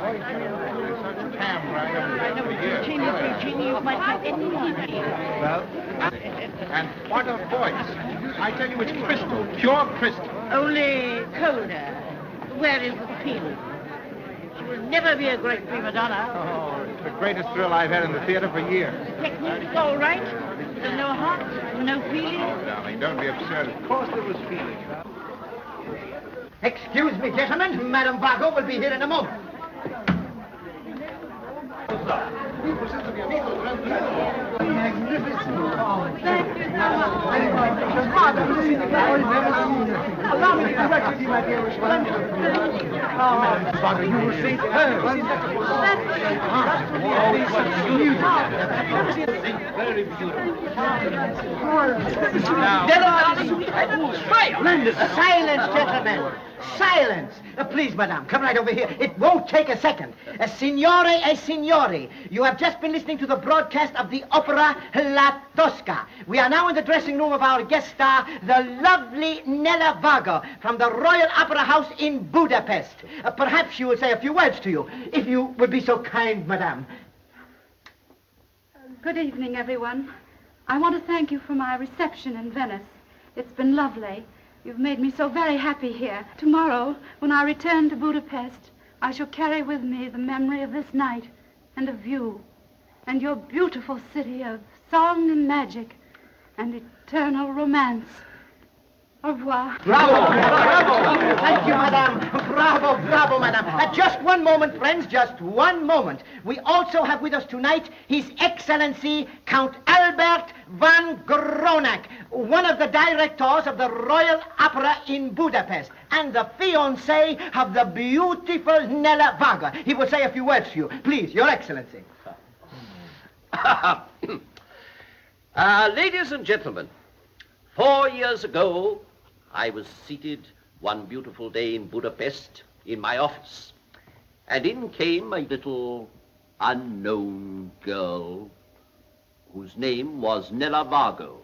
Well, and what a voice. I tell you, it's crystal, pure crystal. Only colder. Where is the feeling? She will never be a great prima donna. Oh, it's the greatest thrill I've had in the theater for years. Technique's all right. There's no heart, no feeling. Oh, darling, don't be absurd. Of course there was feeling. Excuse me, gentlemen. Madame Vago will be here in a moment. Magnificent. Thank you so much. Allow me to congratulate you, my dear Miss Swanson. Madame Vago, you will see her. Very beautiful. Silence, gentlemen. Silence. Please, madame, come right over here. It won't take a second. Signore e signori, you have just been listening to the broadcast of the opera La Tosca. We are now in the dressing room of our guest star, the lovely Nella Vago, from the Royal Opera House in Budapest. Perhaps she will say a few words to you, if you would be so kind, madame. Good evening, everyone. I want to thank you for my reception in Venice. It's been lovely. You've made me so very happy here. Tomorrow, when I return to Budapest, I shall carry with me the memory of this night and of you and your beautiful city of song and magic and eternal romance. Au revoir. Bravo! Bravo! Thank you, madame. Bravo, bravo, madame. Just one moment, friends, just one moment. We also have with us tonight His Excellency Count Albert van Gronak, one of the directors of the Royal Opera in Budapest, and the fiancé of the beautiful Nella Vago. He will say a few words to you. Please, Your Excellency. Ladies and gentlemen, 4 years ago, I was seated one beautiful day in Budapest in my office, and in came a little unknown girl whose name was Nella Vago.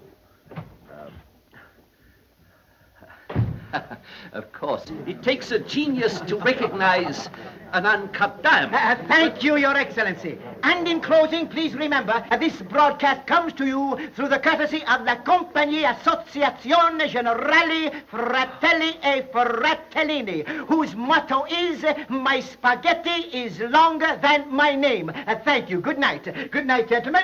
Of course, it takes a genius to recognize an uncut diamond. Thank you, Your Excellency. And in closing, please remember, this broadcast comes to you through the courtesy of la Compagnie Associazione Generali Fratelli e Fratellini, whose motto is, my spaghetti is longer than my name. Thank you. Good night. Good night, gentlemen.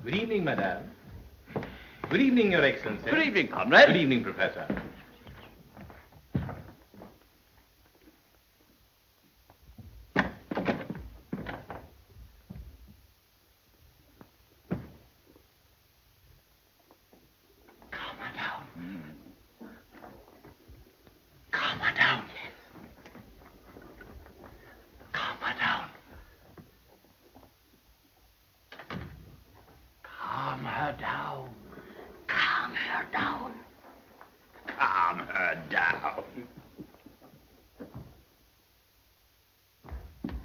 Good evening, madame. Good evening, Your Excellency. Good evening, comrade. Good evening, Professor. Calm her down. Calm her down. Calm her down. Calm her down. Calm her down. Calm her down.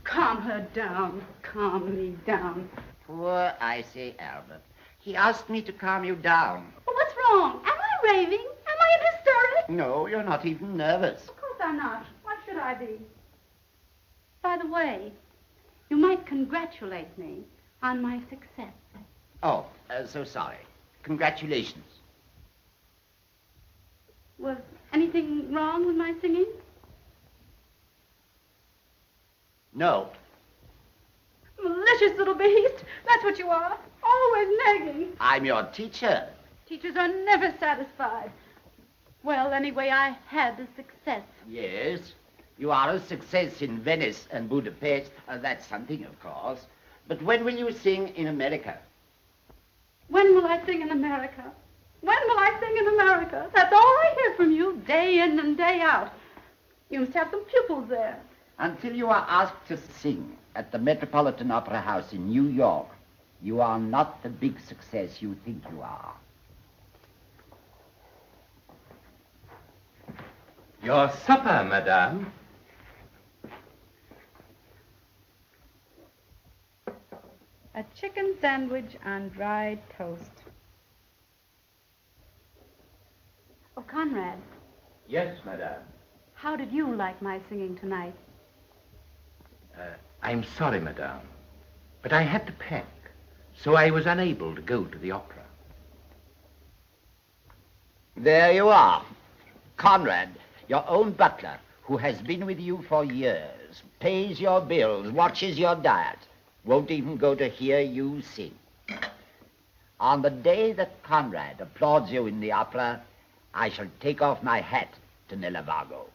Calm her down. Calm me down. Poor icy Albert. He asked me to calm you down. Well, what's wrong? Am I raving? Am I in hysterics? No, you're not even nervous. Of course I'm not. Why should I be? By the way, you might congratulate me on my success. Oh, so sorry. Congratulations. Was anything wrong with my singing? No. Malicious little beast. That's what you are. Always nagging. I'm your teacher. Teachers are never satisfied. Well, anyway, I had a success. Yes. You are a success in Venice and Budapest. That's something, of course. But when will you sing in America? When will I sing in America? When will I sing in America? That's all I hear from you, day in and day out. You must have some pupils there. Until you are asked to sing at the Metropolitan Opera House in New York, you are not the big success you think you are. Your supper, madame. a chicken sandwich on dried toast. Oh, Conrad, Yes, madame. how did you like my singing tonight? I'm sorry, madame, but I had to pack, so I was unable to go to the opera. There you are. Conrad, your own butler, who has been with you for years, pays your bills, watches your diet, won't even go to hear you sing. On the day that Conrad applauds you in the opera, I shall take off my hat to Nelevago.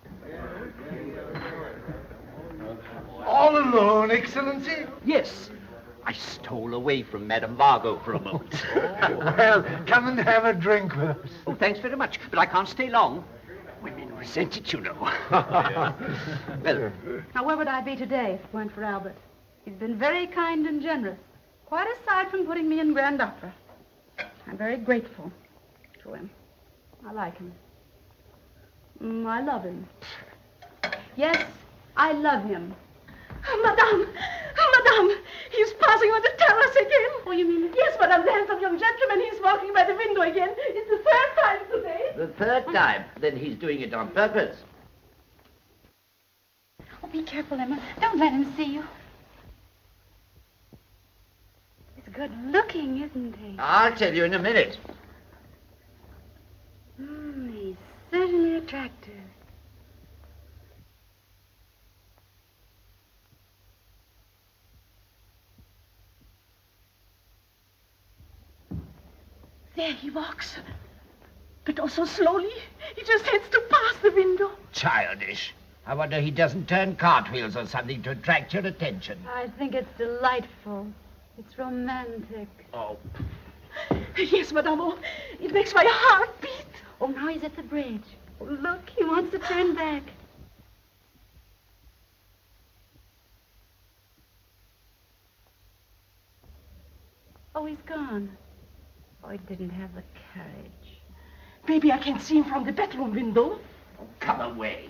All alone, Excellency? Yes, I stole away from Madame Margot for a moment. Well, come and have a drink with us. Oh, thanks very much, but I can't stay long. Women resent it, you know. Well, Now, where would I be today if it weren't for Albert? He's been very kind and generous, quite aside from putting me in Grand Opera. I'm very grateful to him. I like him. I love him. Yes, I love him. Madame, he's passing on the terrace again. Oh, you mean? Yes, Madame, the handsome young gentleman, he's walking by the window again. It's the third time today. The third time? Then he's doing it on purpose. Oh, be careful, Emma. Don't let him see you. He's good looking, isn't he? I'll tell you in a minute. He's certainly attractive. There he walks. But also slowly. He just heads to pass the window. Childish. I wonder he doesn't turn cartwheels or something to attract your attention. I think it's delightful. It's romantic. Oh. Yes, Madame. Oh, it makes my heart beat. Oh, now he's at the bridge. Oh, look, he wants to turn back. Oh, he's gone. Oh, he didn't have the courage. Maybe I can see him from the bedroom window. Come away.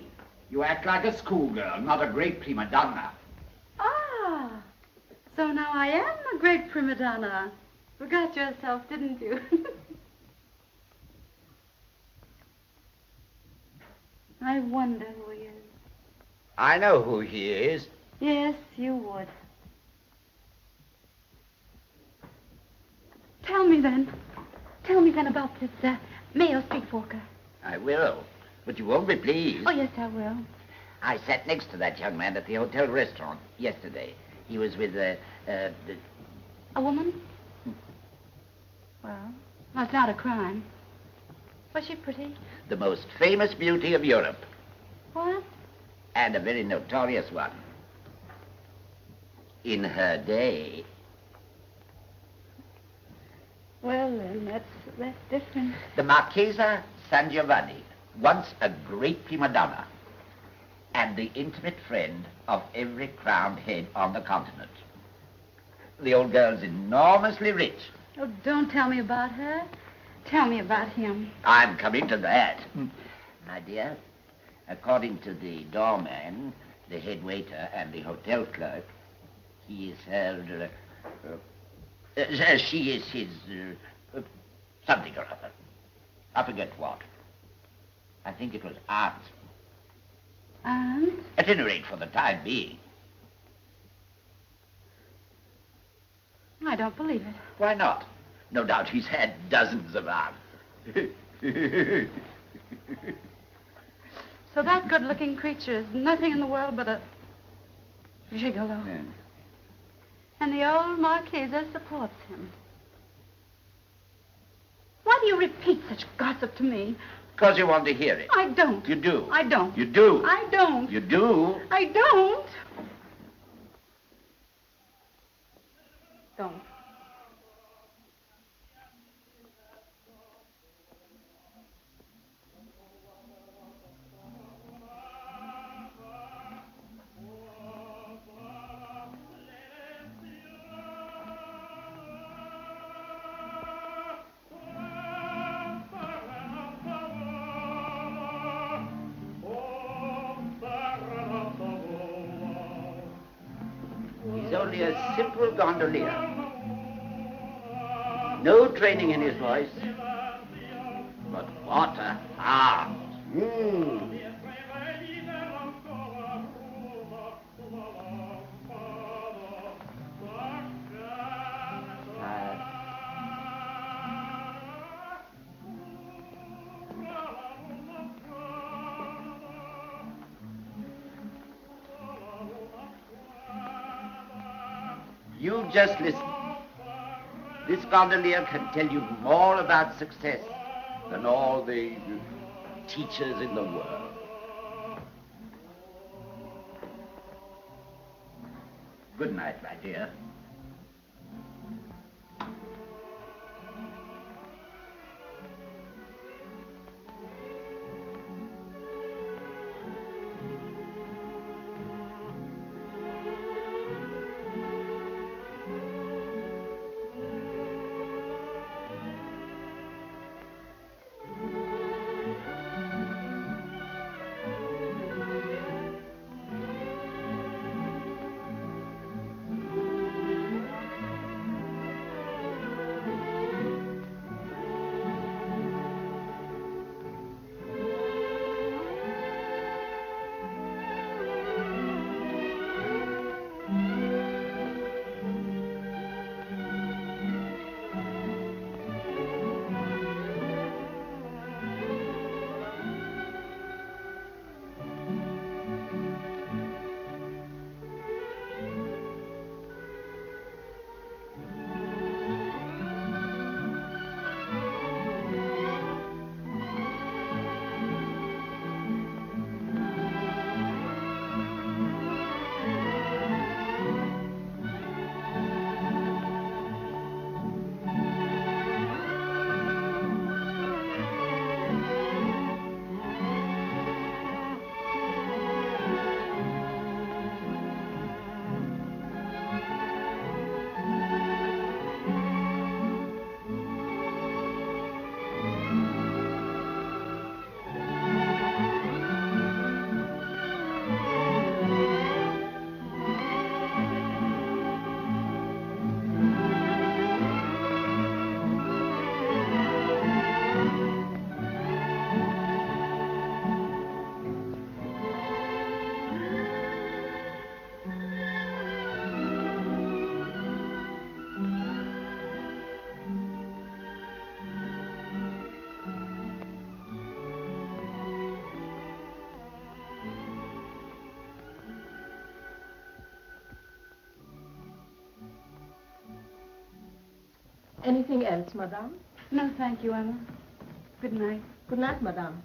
You act like a schoolgirl, not a great prima donna. Ah, so now I am a great prima donna. Forgot yourself, didn't you? I wonder who he is. I know who he is. Yes, you would. Tell me then. Tell me then about this male street walker. I will, but you won't be pleased. Oh, yes, I will. I sat next to that young man at the hotel restaurant yesterday. He was with A woman? Well, that's not a crime. Was she pretty? the most famous beauty of Europe, What? and a very notorious one. In her day. Well, then, that's different. The Marchesa San Giovanni, once a great prima donna, and the intimate friend of every crowned head on the continent. The old girl's enormously rich. Oh, don't tell me about her. Tell me about him. I'm coming to that. My dear, according to the doorman, the head waiter, and the hotel clerk, he is her... she is his... something or other. I forget what. I think it was aunt. Aunt? At any rate, for the time being. I don't believe it. Why not? No doubt he's had dozens of aunts. So that good-looking creature is nothing in the world but a gigolo. Yeah. And the old Marchesa supports him. Why do you repeat such gossip to me? Because you want to hear it. I don't. You do. I don't. You do. I don't. You do. I don't. Don't. He's only a simple gondolier. No training in his voice. But what a heart. You just listen. This gondolier can tell you more about success than all the teachers in the world. Good night, my dear. Anything else, madame? No, thank you, Emma. Good night. Good night, madame.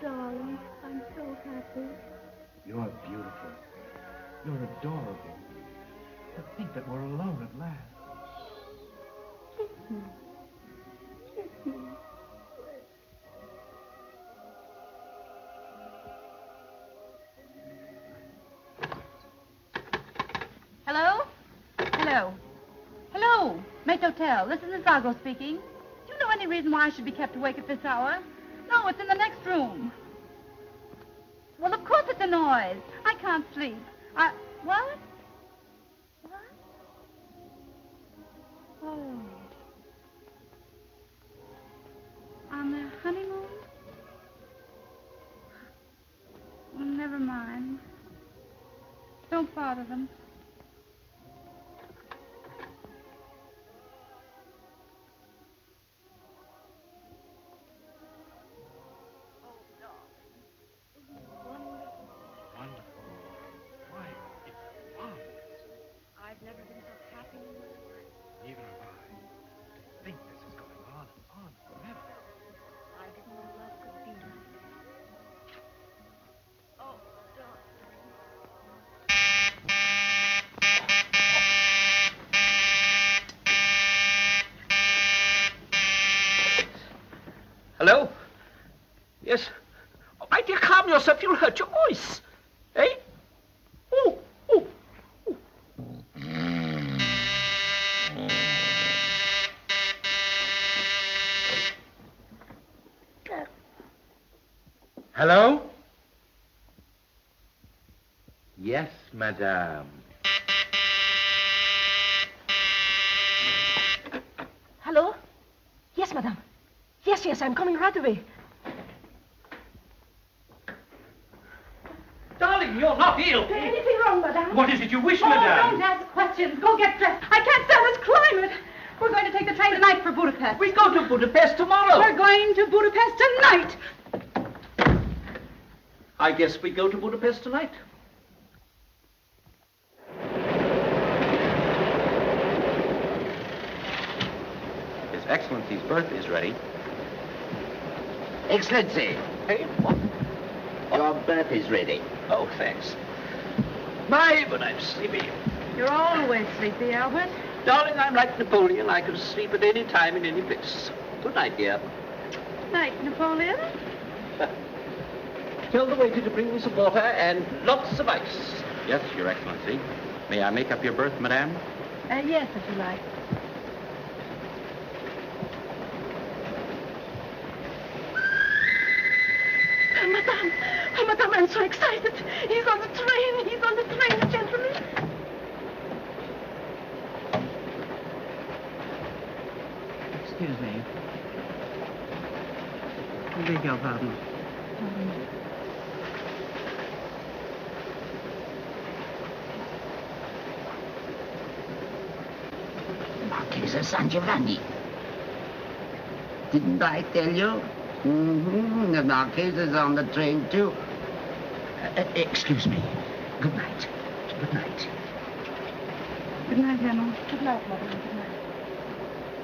Darling, I'm so happy. You're beautiful. You're adorable. To think that we're alone at last. Kiss me. Kiss me. Hello? Hello. Hello, Mate Hotel. This is Miss Argo speaking. Do you know any reason why I should be kept awake at this hour? No, it's in the next room. Well, of course it's a noise. I can't sleep. What? What? Oh. On their honeymoon? Well, never mind. Don't bother them. Hello? Yes? Oh, my dear, calm yourself. You'll hurt your voice. Eh? Oh, oh. Hello? Yes, madame. Hello? Yes, madame. Yes, I'm coming right away. Darling, you're not ill. Is there anything wrong, madame? What is it you wish, Oh, madame? don't ask questions. Go get dressed. I can't stand this climate. We're going to take the train tonight for Budapest. We go to Budapest tomorrow. We're going to Budapest tonight. I guess we go to Budapest tonight. His Excellency's berth is ready. Excellency, Hey, what? your berth is ready. Oh, thanks. My, but I'm sleepy. You're always sleepy, Albert. Darling, I'm like Napoleon. I can sleep at any time in any place. Good night, dear. Night, Napoleon. Tell the waiter to bring me some water and lots of ice. Yes, Your Excellency. May I make up your berth, madame? Yes, if you like. Madame, I'm so excited. He's on the train, gentlemen. Excuse me. I beg your pardon. Marchesa San Giovanni. Didn't I tell you? The Marchesa's on the train, too. Excuse me. Good night. Good night. Good night, Emma. Good night, madame. Good night.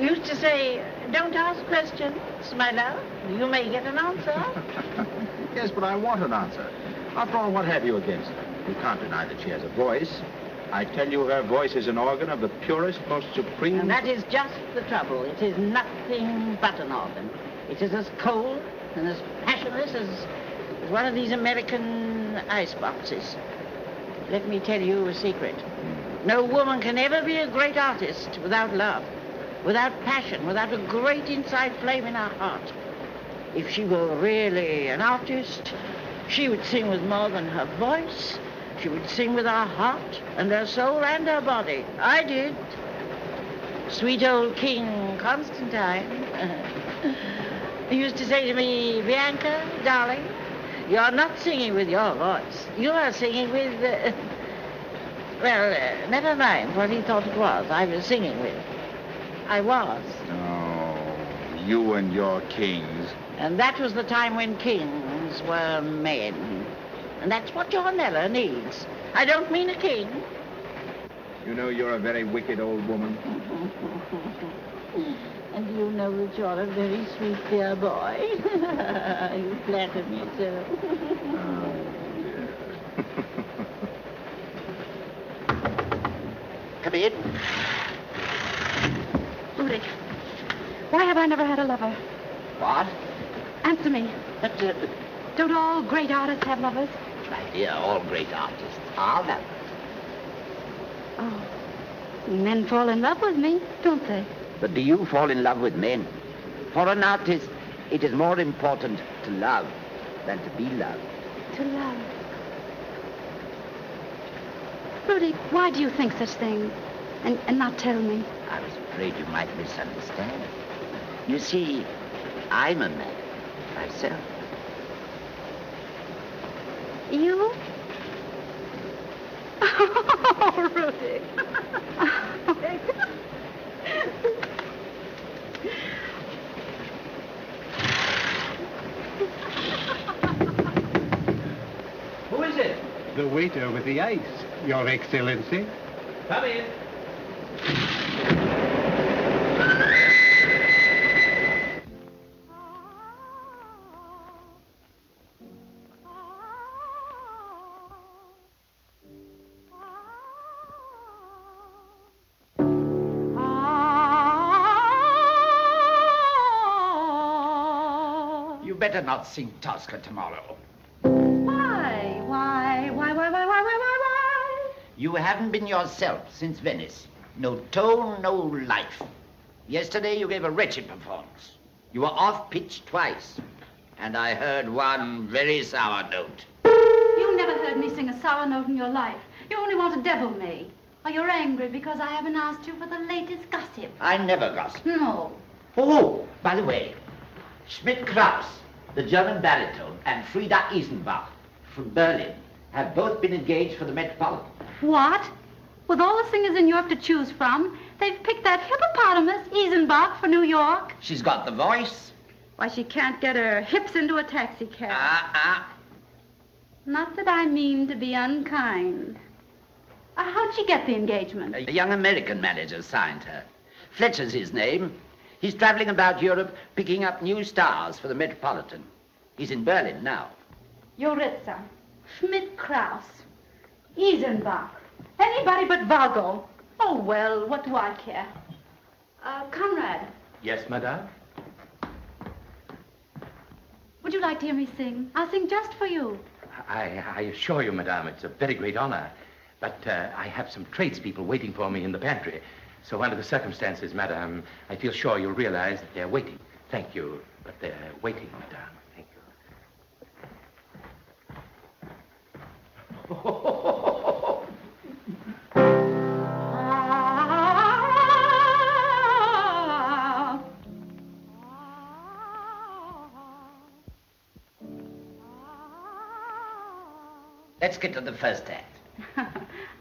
Used to say, don't ask questions, my love. You may get an answer. Yes, but I want an answer. After all, what have you against her? You can't deny that she has a voice. I tell you, her voice is an organ of the purest, most supreme... And that is just the trouble. It is nothing but an organ. It is as cold and as passionless as one of these American ice boxes. Let me tell you a secret. No woman can ever be a great artist without love, without passion, without a great inside flame in her heart. If she were really an artist, she would sing with more than her voice. She would sing with her heart and her soul and her body. I did. Sweet old King Constantine. He used to say to me, Bianca, darling, you're not singing with your voice. You are singing with, never mind what he thought it was I was singing with. I was. Oh, you and your kings. And that was the time when kings were men. And that's what your Nella needs. I don't mean a king. You know you're a very wicked old woman. And you know that you're a very sweet, dear boy. You flatter me so. Come in. Rudy, why have I never had a lover? What? Answer me. But, Don't all great artists have lovers? my dear, all great artists are lovers. Oh, men fall in love with me, don't they? But do you fall in love with men? For an artist, it is more important to love than to be loved. To love. Rudy, why do you think such things? And not tell me? I was afraid you might misunderstand. You see, I'm a man myself. You? Oh, Rudy. Who is it? The waiter with the ice, Your Excellency. Come in. You better not sing Tosca tomorrow. Why? You haven't been yourself since Venice. No tone, no life. Yesterday you gave a wretched performance. You were off pitch twice. And I heard one very sour note. You never heard me sing a sour note in your life. You only want to devil me. Or you're angry because I haven't asked you for the latest gossip. I never gossip. No. Oh, by the way, Schmidt-Krauss, the German baritone, and Frieda Isenbach from Berlin have both been engaged for the Metropolitan. What? With all the singers in Europe to choose from, they've picked that hippopotamus, Isenbach, for New York. She's got the voice. Why, she can't get her hips into a taxi cab. Not that I mean to be unkind. How'd she get the engagement? A young American manager signed her. Fletcher's his name. He's traveling about Europe picking up new stars for the Metropolitan. He's in Berlin now. Joritza, Schmidt-Krauss, Isenbach, anybody but Vago. Oh, well, what do I care? Conrad, Yes, madame? would you like to hear me sing? I'll sing just for you. I assure you, madame, it's a very great honor. But I have some tradespeople waiting for me in the pantry. So under the circumstances, madame, I feel sure you'll realize that they're waiting. Thank you, but they're waiting, madame. Thank Let's get to the first act.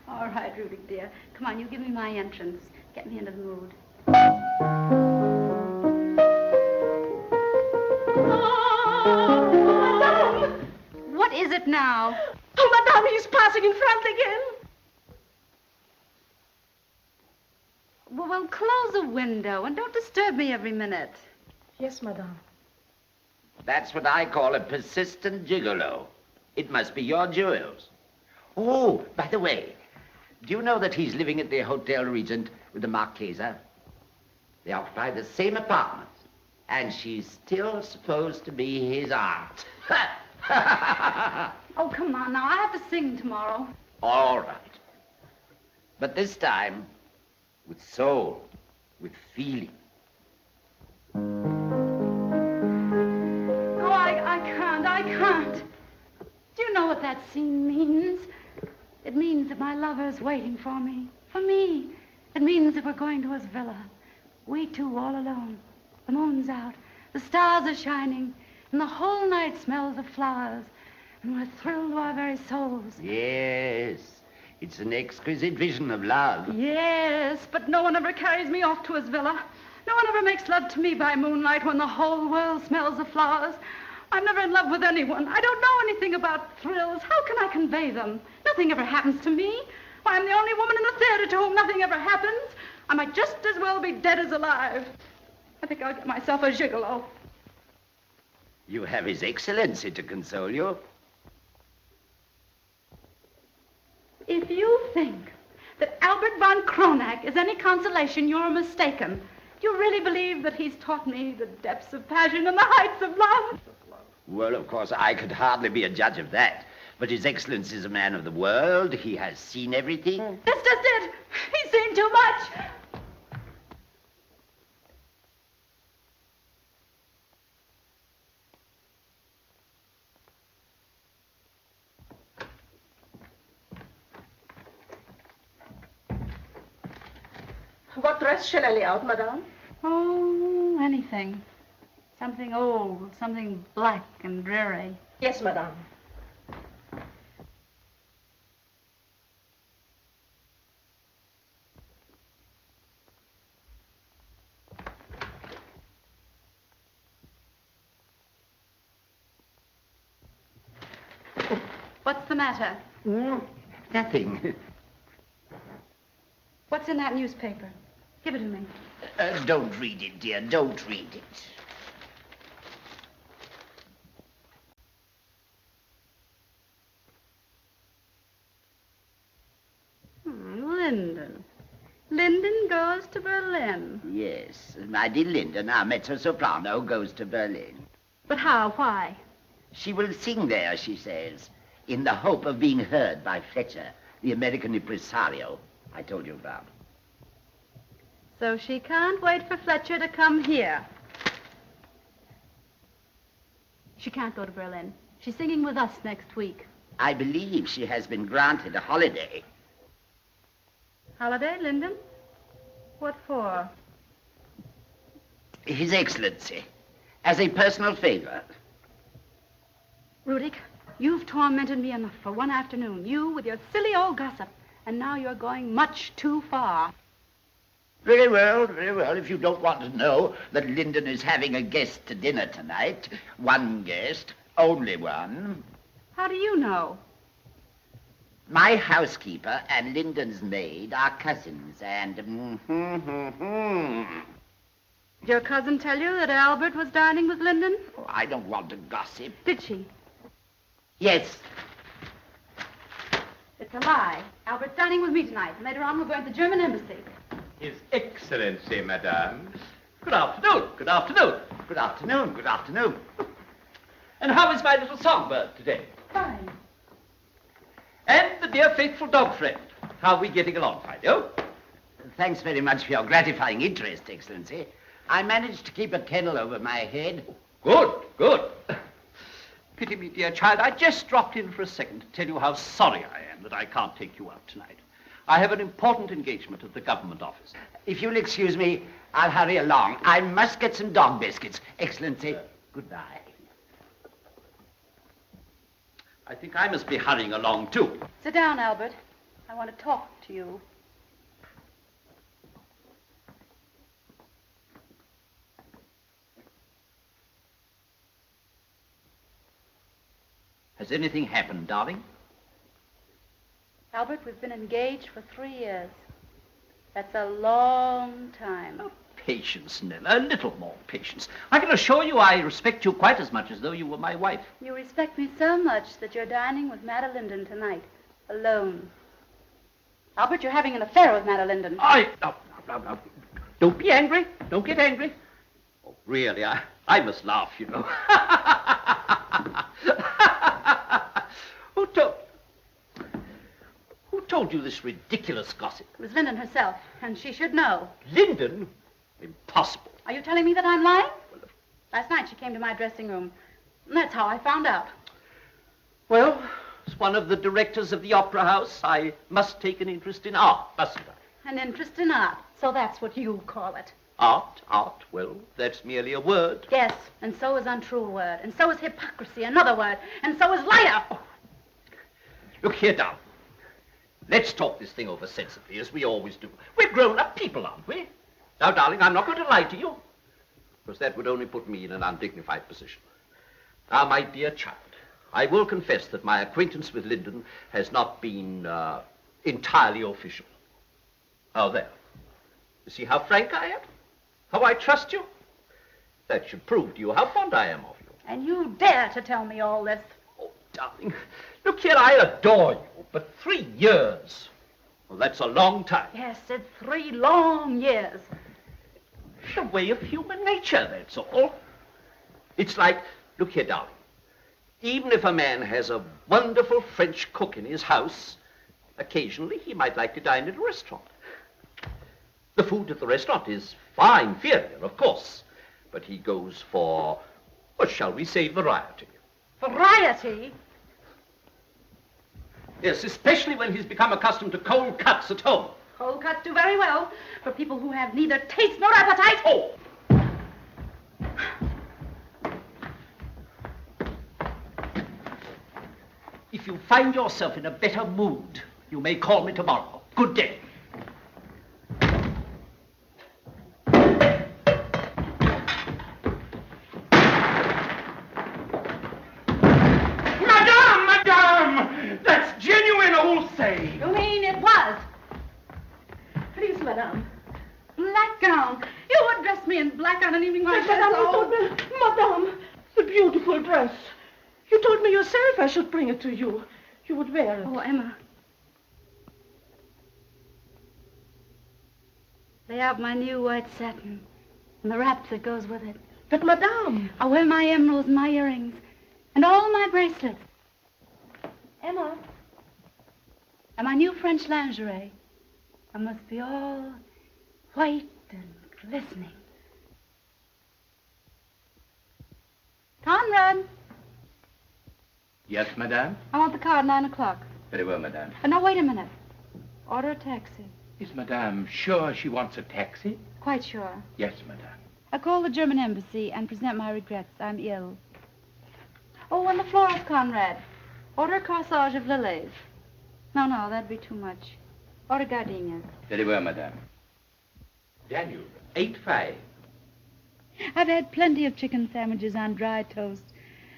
All right, Rudy, dear. Come on, you give me my entrance. Get me into the mood. What is it now? Oh, Madame, he's passing in front again. Well, close the window and don't disturb me every minute. Yes, Madame. That's what I call a persistent gigolo. It must be your jewels. Oh, by the way, do you know that he's living at the Hotel Regent with the Marchesa? They occupy the same apartment, and she's still supposed to be his aunt. Oh, come on now. I have to sing tomorrow. All right. But this time, with soul, with feeling. Oh, I can't. Do you know what that scene means? It means that my lover's waiting for me. For me. It means that we're going to his villa. We two all alone. The moon's out. The stars are shining. And the whole night smells of flowers. And we're thrilled to our very souls. Yes, it's an exquisite vision of love. Yes, but no one ever carries me off to his villa. No one ever makes love to me by moonlight when the whole world smells of flowers. I'm never in love with anyone. I don't know anything about thrills. How can I convey them? Nothing ever happens to me. Why, I'm the only woman in the theater to whom nothing ever happens. I might just as well be dead as alive. I think I'll get myself a gigolo. You have His Excellency to console you. If you think that Albert von Kronak is any consolation, you're mistaken. Do you really believe that he's taught me the depths of passion and the heights of love? Well, of course, I could hardly be a judge of that. But His Excellency is a man of the world. He has seen everything. That's just it. He's seen too much. What dress shall I lay out, Madame? Oh, anything. Something old, something black and dreary. Yes, Madame. What's the matter? Nothing. What's in that newspaper? Give it to me. Don't read it, dear. Don't read it. Linden. Linden goes to Berlin. Yes, my dear Linden, our mezzo-soprano, goes to Berlin. But how? Why? She will sing there, she says, in the hope of being heard by Fletcher, the American impresario I told you about. So she can't wait for Fletcher to come here. She can't go to Berlin. She's singing with us next week. I believe she has been granted a holiday. Holiday, Linden? What for? His Excellency, as a personal favor. Rudik, you've tormented me enough for one afternoon. You with your silly old gossip. And now you're going much too far. Very well, very well. If you don't want to know that Linden is having a guest to dinner tonight, one guest, only one. How do you know? My housekeeper and Linden's maid are cousins, and... Did your cousin tell you that Albert was dining with Linden? Oh, I don't want to gossip. Did she? Yes. It's a lie. Albert's dining with me tonight, and later on we're going to the German embassy. His Excellency, Madame. Good afternoon. Good afternoon. Good afternoon, good afternoon. And how is my little songbird today? Fine. And the dear faithful dog friend. How are we getting along, Fido? Thanks very much for your gratifying interest, Excellency. I managed to keep a kennel over my head. Good, good. Pity me, dear child. I just dropped in for a second to tell you how sorry I am that I can't take you out tonight. I have an important engagement at the government office. If you'll excuse me, I'll hurry along. I must get some dog biscuits. Excellency, goodbye. I think I must be hurrying along, too. Sit down, Albert. I want to talk to you. Has anything happened, darling? Albert, we've been engaged for 3 years. That's a long time. Oh, patience, Nella. A little more patience. I can assure you I respect you quite as much as though you were my wife. You respect me so much that you're dining with Madame Linden tonight, alone. Albert, you're having an affair with Madame Linden. No. Don't be angry. Don't get angry. Oh, really, I must laugh, you know. Who told you this ridiculous gossip? It was Linden herself, and she should know. Linden? Impossible. Are you telling me that I'm lying? Last night she came to my dressing room, and that's how I found out. Well, as one of the directors of the Opera House, I must take an interest in art, mustn't I? An interest in art, so that's what you call it. Art? Well, that's merely a word. Yes, and so is untrue a word, and so is hypocrisy, another word, and so is liar. Oh. Look here, darling. Let's talk this thing over sensibly, as we always do. We're grown-up people, aren't we? Now, darling, I'm not going to lie to you, because that would only put me in an undignified position. Now, my dear child, I will confess that my acquaintance with Linden has not been entirely official. Oh, there. You see how frank I am? How I trust you? That should prove to you how fond I am of you. And you dare to tell me all this? Oh, darling, look here, I adore you, but 3 years. Well, that's a long time. Yes, it's 3 long years. The way of human nature, that's all. It's like, look here, darling. Even if a man has a wonderful French cook in his house, occasionally he might like to dine at a restaurant. The food at the restaurant is far inferior, of course, but he goes for, what shall we say, variety. Variety? Yes, especially when he's become accustomed to cold cuts at home. Cold cuts do very well for people who have neither taste nor appetite. Oh! If you find yourself in a better mood, you may call me tomorrow. Good day. That's genuine, old say. You mean it was? please, madame. Black gown. You would dress me in black on an evening like Madame, this. you told me, madame, the beautiful dress. You told me yourself I should bring it to you. You would wear it. Oh, Emma. Lay out my new white satin and the wrap that goes with it. But, madame. I'll wear my emeralds and my earrings and all my bracelets. Emma. And my new French lingerie. I must be all white and glistening. Conrad, Yes, madame? I want the car at 9 o'clock. Very well, madame. No, wait a minute. Order a taxi. Is madame sure she wants a taxi? Quite sure. Yes, madame. I'll call the German embassy and present my regrets. I'm ill. Oh, and the florist, Conrad. Order a corsage of lilies. No, that'd be too much. Order gardenias. Very well, madame. Daniel, 8-5. I've had plenty of chicken sandwiches on dry toast.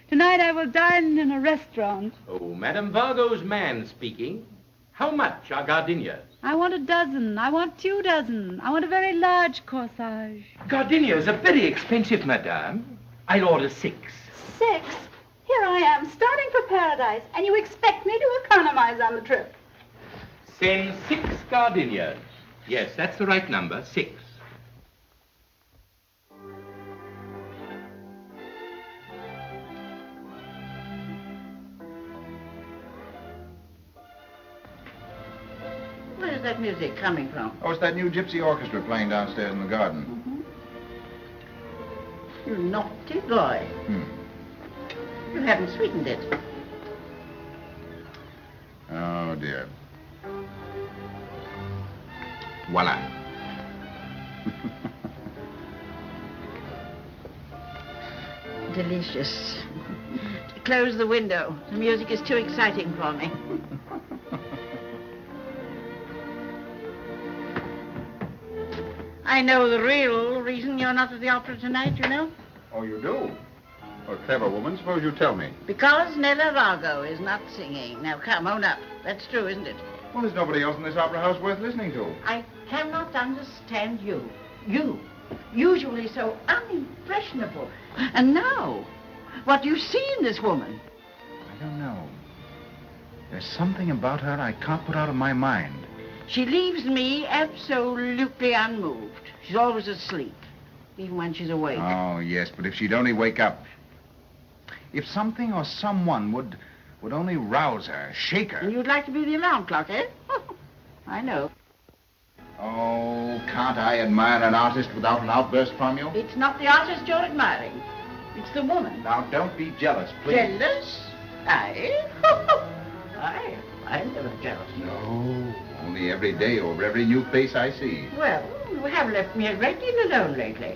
Tonight I will dine in a restaurant. Oh, Madame Vargo's man speaking. How much are gardenias? I want a dozen. I want 2 dozen. I want a very large corsage. Gardenias are very expensive, madame. I'll order 6. 6? Here I am, starting for paradise, and you expect me to economize on the trip. Send 6 gardenias. Yes, that's the right number, 6. Where's that music coming from? Oh, it's that new gypsy orchestra playing downstairs in the garden. You naughty boy. You haven't sweetened it. Oh, dear. Voila. Delicious. Close the window. The music is too exciting for me. I know the real reason you're not at the opera tonight, you know? Oh, you do? A clever woman. Suppose you tell me. Because Nella Vargo is not singing. Now, come, own up. That's true, isn't it? Well, there's nobody else in this opera house worth listening to. I cannot understand you. You, usually so unimpressionable. And now, what do you see in this woman? I don't know. There's something about her I can't put out of my mind. She leaves me absolutely unmoved. She's always asleep, even when she's awake. Oh, yes, but if she'd only wake up. If something or someone would only rouse her, shake her. And you'd like to be the alarm clock, eh? I know. Oh, can't I admire an artist without an outburst from you? It's not the artist you're admiring. It's the woman. Now, don't be jealous, please. Jealous? I? I'm never jealous. No, only every day over every new face I see. Well, you have left me a great deal alone lately.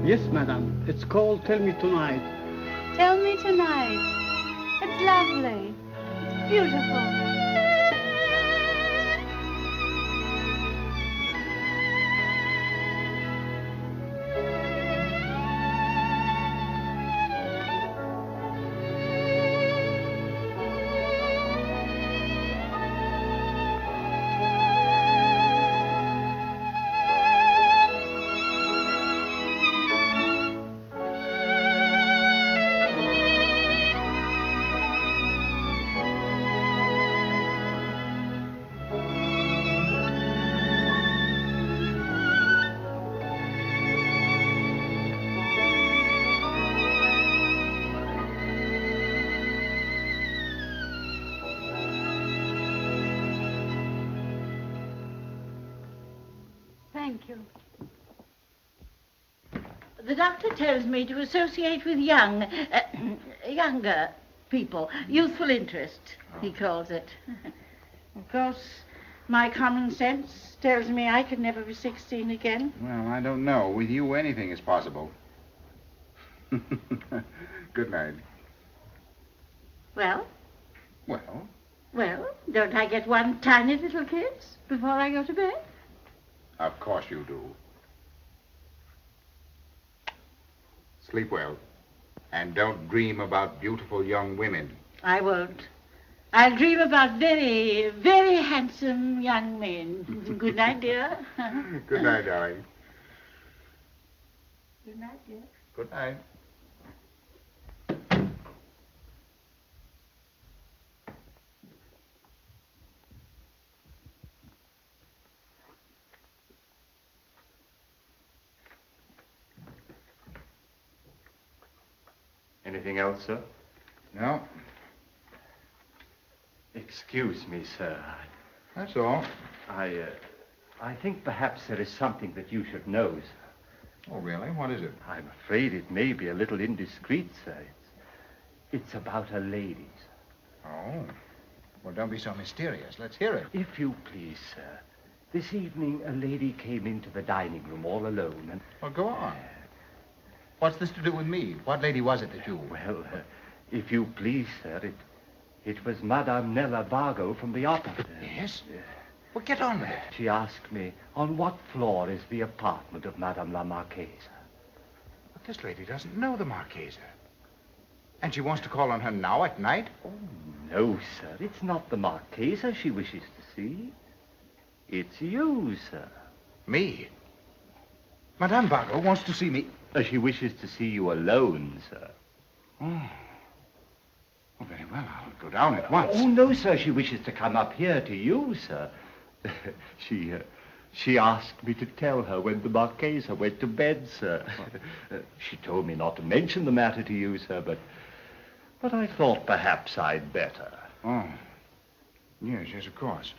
Yes, madam. It's called Tell Me Tonight. Tell me tonight. It's lovely. It's beautiful. you. The doctor tells me to associate with younger people. Youthful interest, he calls it. Of course, my common sense tells me I could never be 16 again. Well, I don't know. With you, anything is possible. Good night. Well? Well? Well, don't I get one tiny little kiss before I go to bed? Of course you do. Sleep well. And don't dream about beautiful young women. I won't. I'll dream about very, very handsome young men. Good night, dear. Good night, darling. Good night, dear. Good night. Anything else, sir? No, Excuse me, sir. that's all. I think perhaps there is something that you should know, sir. Oh, really? What is it? I'm afraid it may be a little indiscreet, sir. It's about a lady, sir. Oh. Well, don't be so mysterious. Let's hear it. If you please, sir. This evening, a lady came into the dining room all alone, and... Well, go on. What's this to do with me? What lady was it that you... Well, if you please, sir, it was Madame Nella Vargo from the opera. Yes? Well, get on with it. She asked me, on what floor is the apartment of Madame la Marquise? But this lady doesn't know the Marchesa. And she wants to call on her now at night? Oh, no, sir. It's not the Marchesa she wishes to see. It's you, sir. Me? Madame Vargo wants to see me. She wishes to see you alone, sir. Oh. Well, very well. I'll go down at once. Oh, no, sir. She wishes to come up here to you, sir. She asked me to tell her when the Marchesa went to bed, sir. She told me not to mention the matter to you, sir, but I thought perhaps I'd better. Oh. Yes, of course.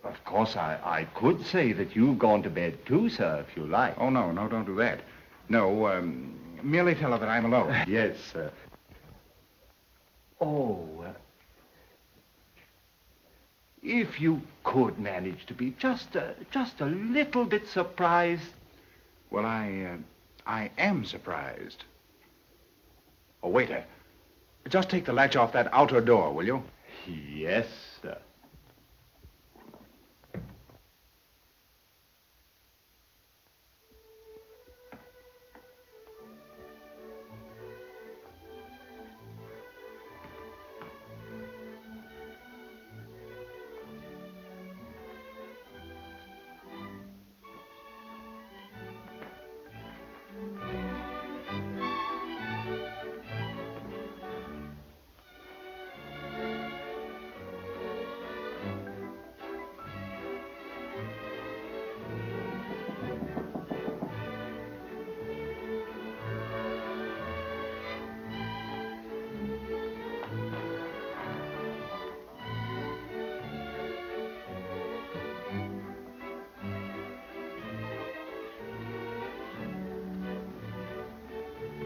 Of course, I could say that you've gone to bed too, sir, if you like. Oh, no, don't do that. No, merely tell her that I'm alone. Yes, sir. Oh, if you could manage to be just a little bit surprised. Well, I am surprised. Oh, waiter, just take the latch off that outer door, will you? Yes, sir.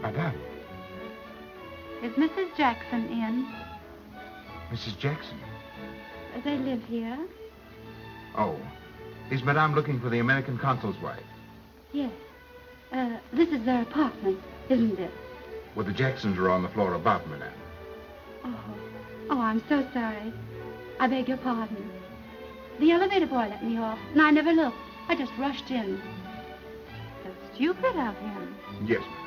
Madame. Is Mrs. Jackson in? Mrs. Jackson? They live here? Oh. Is Madame looking for the American consul's wife? Yes. This is their apartment, isn't it? Well, the Jacksons are on the floor above, Madame. Oh, I'm so sorry. I beg your pardon. The elevator boy let me off, and I never looked. I just rushed in. So stupid of him. Yes, Madame.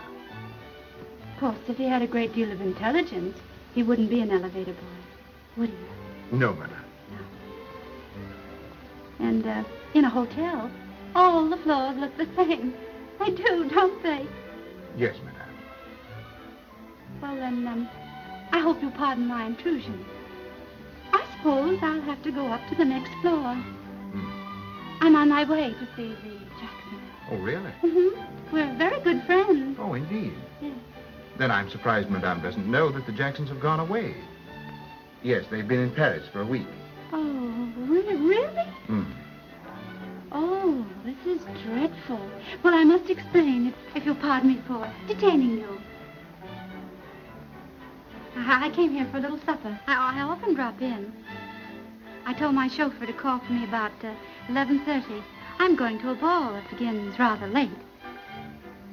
Of course, if he had a great deal of intelligence, he wouldn't be an elevator boy, would he? No, Madame. No. And in a hotel, all the floors look the same. They do, don't they? Yes, Madame. Well, then, I hope you'll pardon my intrusion. I suppose I'll have to go up to the next floor. I'm on my way to see the Jacksons. Oh, really? Mm-hmm. We're very good friends. Oh, indeed. Yes. Then I'm surprised Madame doesn't know that the Jacksons have gone away. Yes, they've been in Paris for a week. Oh, really? Hmm. Oh. this is dreadful. Well, I must explain, if you'll pardon me for detaining you. I came here for a little supper. I often drop in. I told my chauffeur to call for me about 11:30. I'm going to a ball that begins rather late.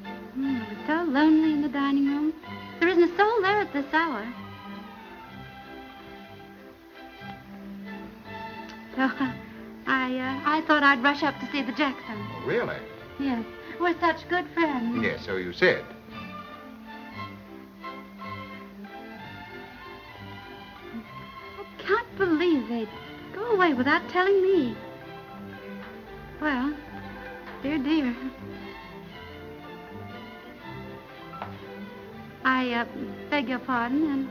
It was so lonely in the dining room. There isn't a soul there at this hour. So I thought I'd rush up to see the Jacksons. Oh, really? Yes, we're such good friends. Yes, so you said. I can't believe they'd go away without telling me. Well, dear, dear. I beg your pardon, and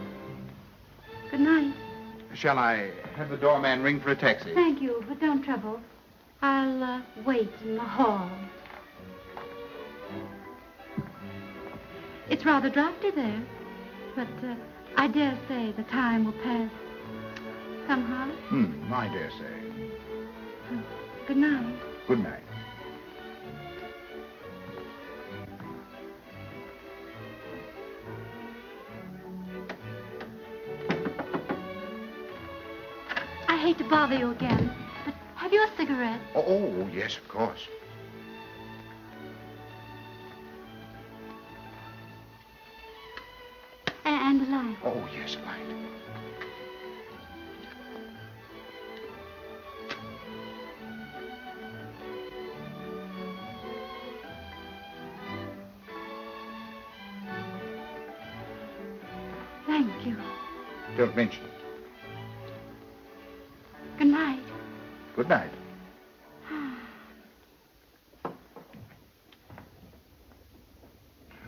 good night. Shall I have the doorman ring for a taxi? Thank you, but don't trouble. I'll wait in the hall. It's rather drafty there, but I dare say the time will pass somehow. I dare say. Good night. Good night. I hate to bother you again, but have you a cigarette? Oh, yes, of course. And a light. Oh, yes, a light. Thank you. Don't mention it. Good night. Good night.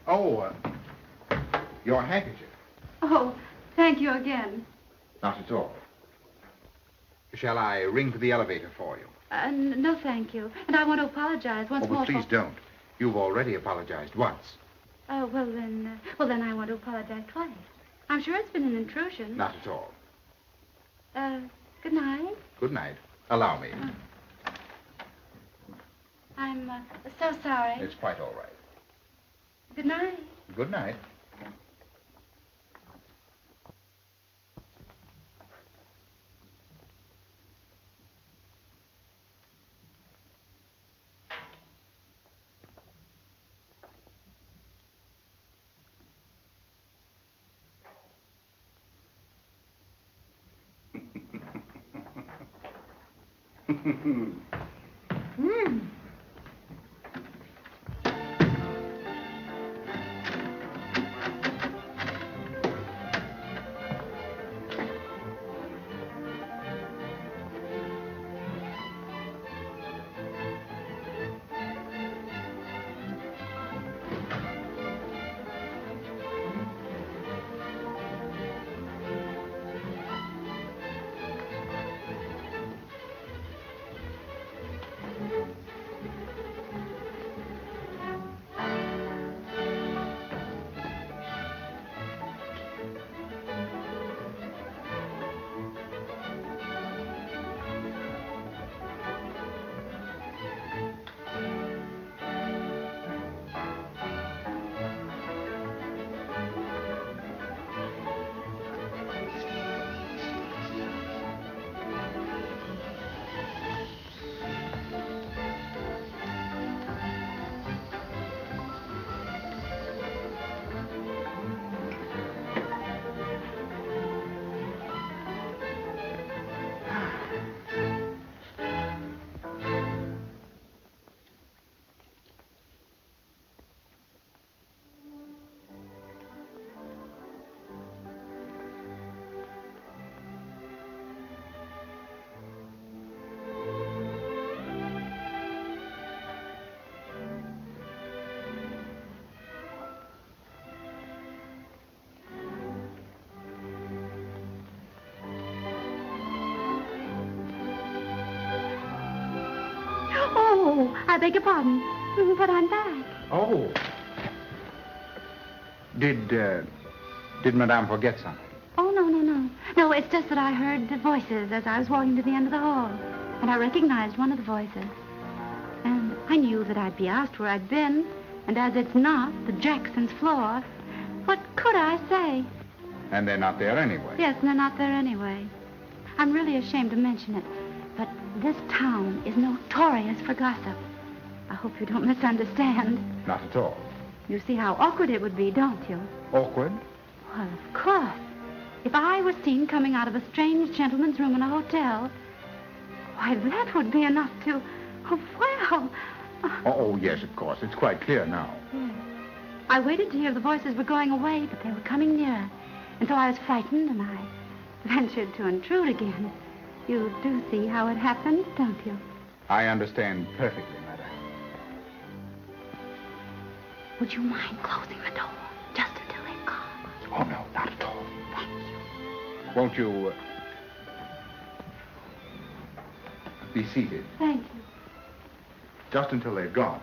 Oh, your handkerchief. Oh, thank you again. Not at all. Shall I ring for the elevator for you? No, thank you. And I want to apologize once more. But please don't. You've already apologized once. Well, then I want to apologize twice. I'm sure it's been an intrusion. Not at all. Good night. Good night. Allow me. I'm so sorry. It's quite all right. Good night. Good night. Oh, I beg your pardon, but I'm back. Oh. Did Madame forget something? Oh, no. No, it's just that I heard the voices as I was walking to the end of the hall. And I recognized one of the voices. And I knew that I'd be asked where I'd been. And as it's not the Jackson's floor, what could I say? And they're not there anyway. Yes, and they're not there anyway. I'm really ashamed to mention it, but this town is notorious for gossip. I hope you don't misunderstand. Not at all. You see how awkward it would be, don't you? Awkward? Well, of course. If I was seen coming out of a strange gentleman's room in a hotel, why, that would be enough to... Oh, well... Oh, yes, of course. It's quite clear now. Yes. I waited to hear the voices were going away, but they were coming nearer. And so I was frightened, and I ventured to intrude again. You do see how it happened, don't you? I understand perfectly, madam. Would you mind closing the door just until they've gone? Oh, no, not at all. Thank you. Won't you... be seated? Thank you. Just until they've gone.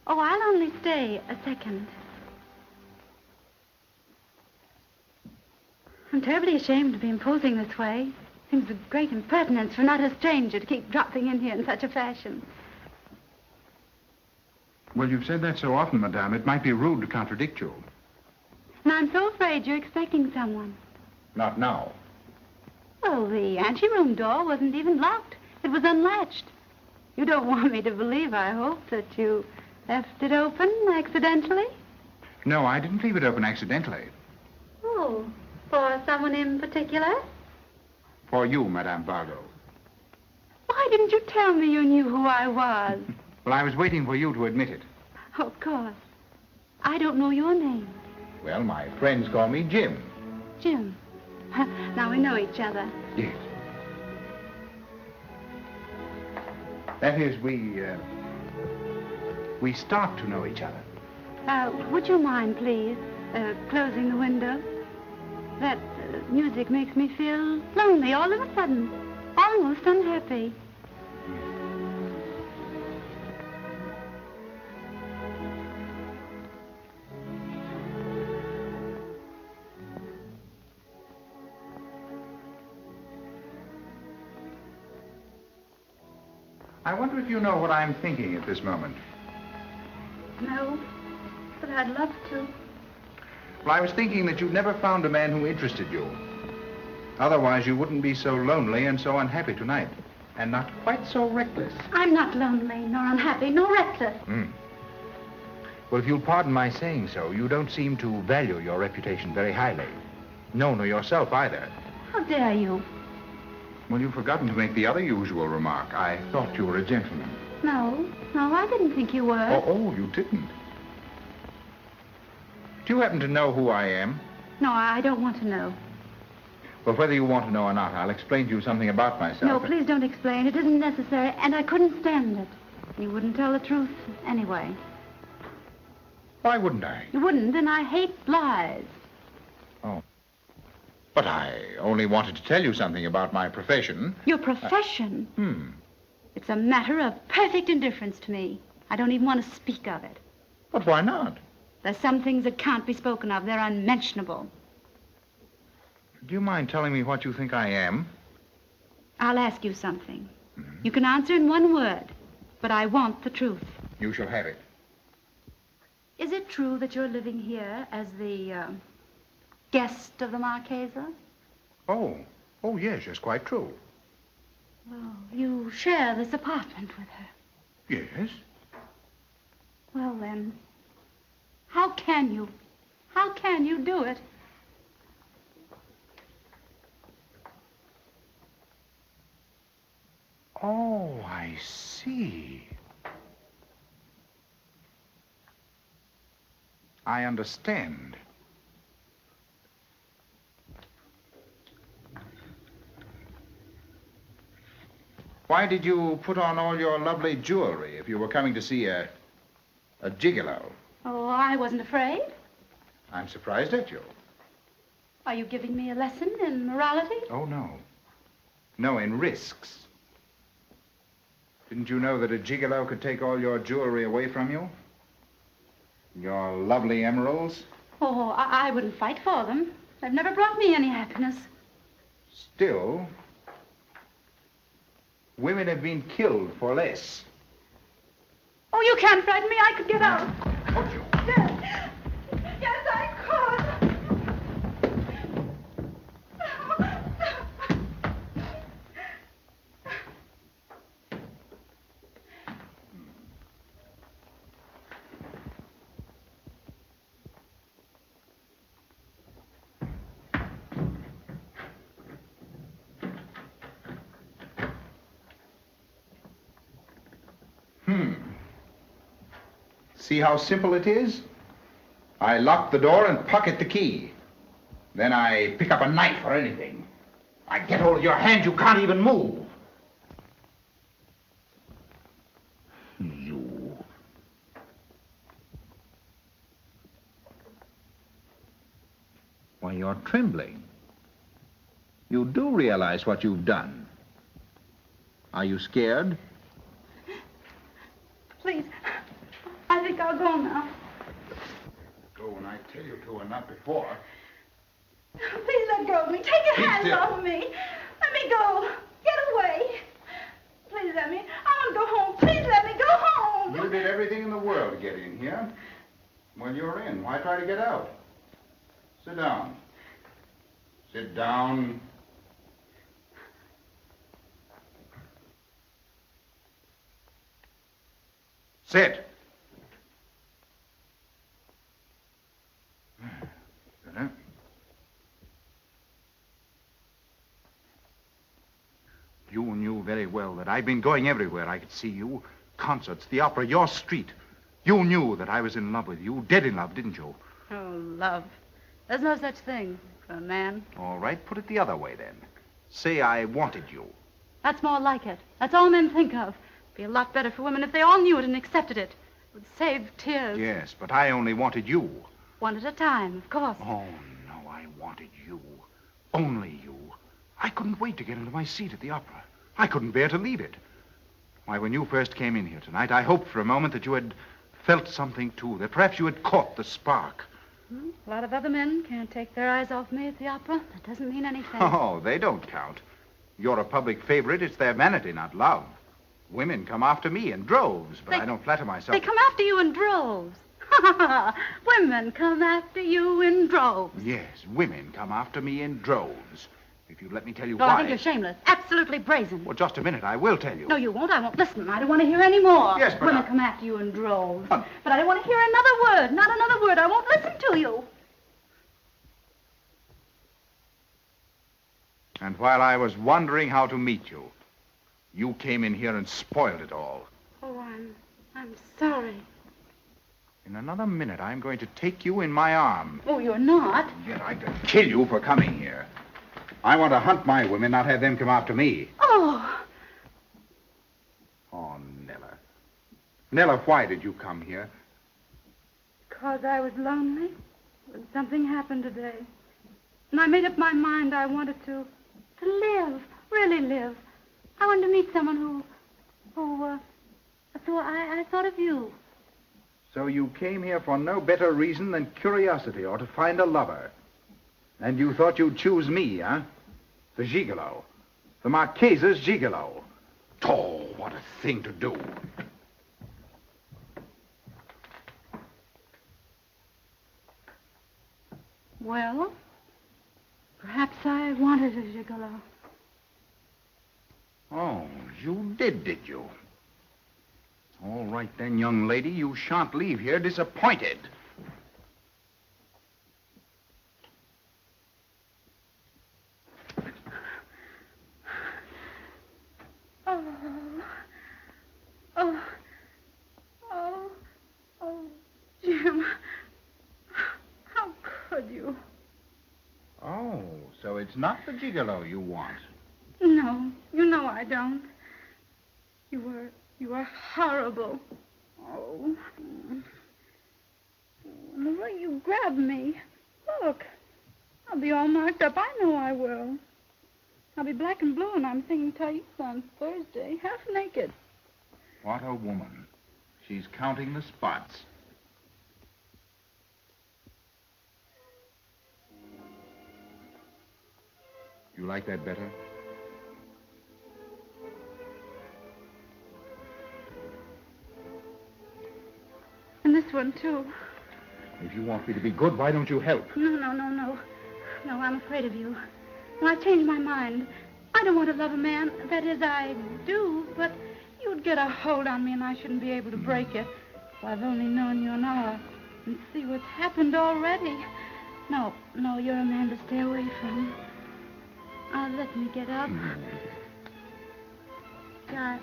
Oh, I'll only stay a second. I'm terribly ashamed to be imposing this way. Seems a great impertinence for not a stranger to keep dropping in here in such a fashion. Well, you've said that so often, madame, it might be rude to contradict you. And I'm so afraid you're expecting someone. Not now. Well, the anteroom door wasn't even locked. It was unlatched. You don't want me to believe, I hope, that you left it open accidentally? No, I didn't leave it open accidentally. Oh, for someone in particular? For you, Madame Bargo. Why didn't you tell me you knew who I was? Well, I was waiting for you to admit it. Of course. I don't know your name. Well, my friends call me Jim. Jim. Now we know each other. Yes. That is, we start to know each other. Would you mind, please, closing the window? That music makes me feel lonely all of a sudden, almost unhappy. I wonder if you know what I'm thinking at this moment. No, but I'd love to. Well, I was thinking that you'd never found a man who interested you. Otherwise, you wouldn't be so lonely and so unhappy tonight. And not quite so reckless. I'm not lonely, nor unhappy, nor reckless. Well, if you'll pardon my saying so, you don't seem to value your reputation very highly. No, nor yourself either. How dare you? Well, you've forgotten to make the other usual remark. I thought you were a gentleman. No, I didn't think you were. Oh, you didn't. Do you happen to know who I am? No, I don't want to know. Well, whether you want to know or not, I'll explain to you something about myself. No, please don't explain. It isn't necessary, and I couldn't stand it. You wouldn't tell the truth anyway. Why wouldn't I? You wouldn't, and I hate lies. Oh. But I only wanted to tell you something about my profession. Your profession? It's a matter of perfect indifference to me. I don't even want to speak of it. But why not? There's some things that can't be spoken of. They're unmentionable. Do you mind telling me what you think I am? I'll ask you something. You can answer in one word, but I want the truth. You shall have it. Is it true that you're living here as the guest of the Marchesa? Oh, yes, quite true. Well, you share this apartment with her. Yes. Well, then, how can you? How can you do it? Oh, I see. I understand. Why did you put on all your lovely jewelry if you were coming to see a gigolo? Oh, I wasn't afraid. I'm surprised at you. Are you giving me a lesson in morality? Oh, no. No, in risks. Didn't you know that a gigolo could take all your jewelry away from you? Your lovely emeralds? Oh, I wouldn't fight for them. They've never brought me any happiness. Still, Women have been killed for less. Oh, you can't frighten me. I could get out. Don't you? Yes. Yes, I could. See how simple it is? I lock the door and pocket the key. Then I pick up a knife or anything. I get hold of your hand, you can't even move. You. Why, you're trembling. You do realize what you've done. Are you scared? Please. I think I'll go now. Go when I tell you to and not before. Please let go of me. Take your hands off of me. Let me go. Get away. Please let me. I want to go home. Please let me go home. You did everything in the world to get in here. Well, you're in. Why try to get out? Sit down. Sit down. Sit. Better. You knew very well that I'd been going everywhere I could see you. Concerts, the opera, your street. You knew that I was in love with you, dead in love, didn't you? Oh, love. There's no such thing for a man. All right, put it the other way then. Say I wanted you. That's more like it. That's all men think of. It'd be a lot better for women if they all knew it and accepted it. It would save tears. Yes, but I only wanted you. One at a time, of course. Oh, no, I wanted you. Only you. I couldn't wait to get into my seat at the opera. I couldn't bear to leave it. Why, when you first came in here tonight, I hoped for a moment that you had felt something, too, that perhaps you had caught the spark. A lot of other men can't take their eyes off me at the opera. That doesn't mean anything. Oh, they don't count. You're a public favorite. It's their vanity, not love. Women come after me in droves, but I don't flatter myself. They come after you in droves. Women come after you in droves. Yes, women come after me in droves. If you'd let me tell you No, why. I think you're shameless. Absolutely brazen. Well, just a minute. I will tell you. No, you won't. I won't listen. I don't want to hear any more. Yes, but Women come after you in droves. But I don't want to hear another word. Not another word. I won't listen to you. And while I was wondering how to meet you, you came in here and spoiled it all. Oh, I'm sorry. In another minute, I'm going to take you in my arm. Oh, you're not. Yet I could kill you for coming here. I want to hunt my women, not have them come after me. Oh. Oh, Nella. Nella, why did you come here? Because I was lonely. Something happened today. And I made up my mind I wanted to live, really live. I wanted to meet someone so I thought of you. So you came here for no better reason than curiosity or to find a lover. And you thought you'd choose me, huh? The gigolo. The Marchese's gigolo. Oh, what a thing to do. Well, perhaps I wanted a gigolo. Oh, you did you? All right then, young lady, you shan't leave here disappointed. Jim, how could you? Oh, so it's not the gigolo you want. No, you know I don't. You were horrible. Oh. And the way you grabbed me. Look, I'll be all marked up. I know I will. I'll be black and blue, and I'm singing Thais on Thursday, half naked. What a woman. She's counting the spots. You like that better? this one, too. If you want me to be good, why don't you help? No. No, I'm afraid of you. Well, I've changed my mind. I don't want to love a man. That is, I do, but you'd get a hold on me and I shouldn't be able to break it. Well, I've only known you an hour. And see what's happened already. No, you're a man to stay away from. Let me get up. I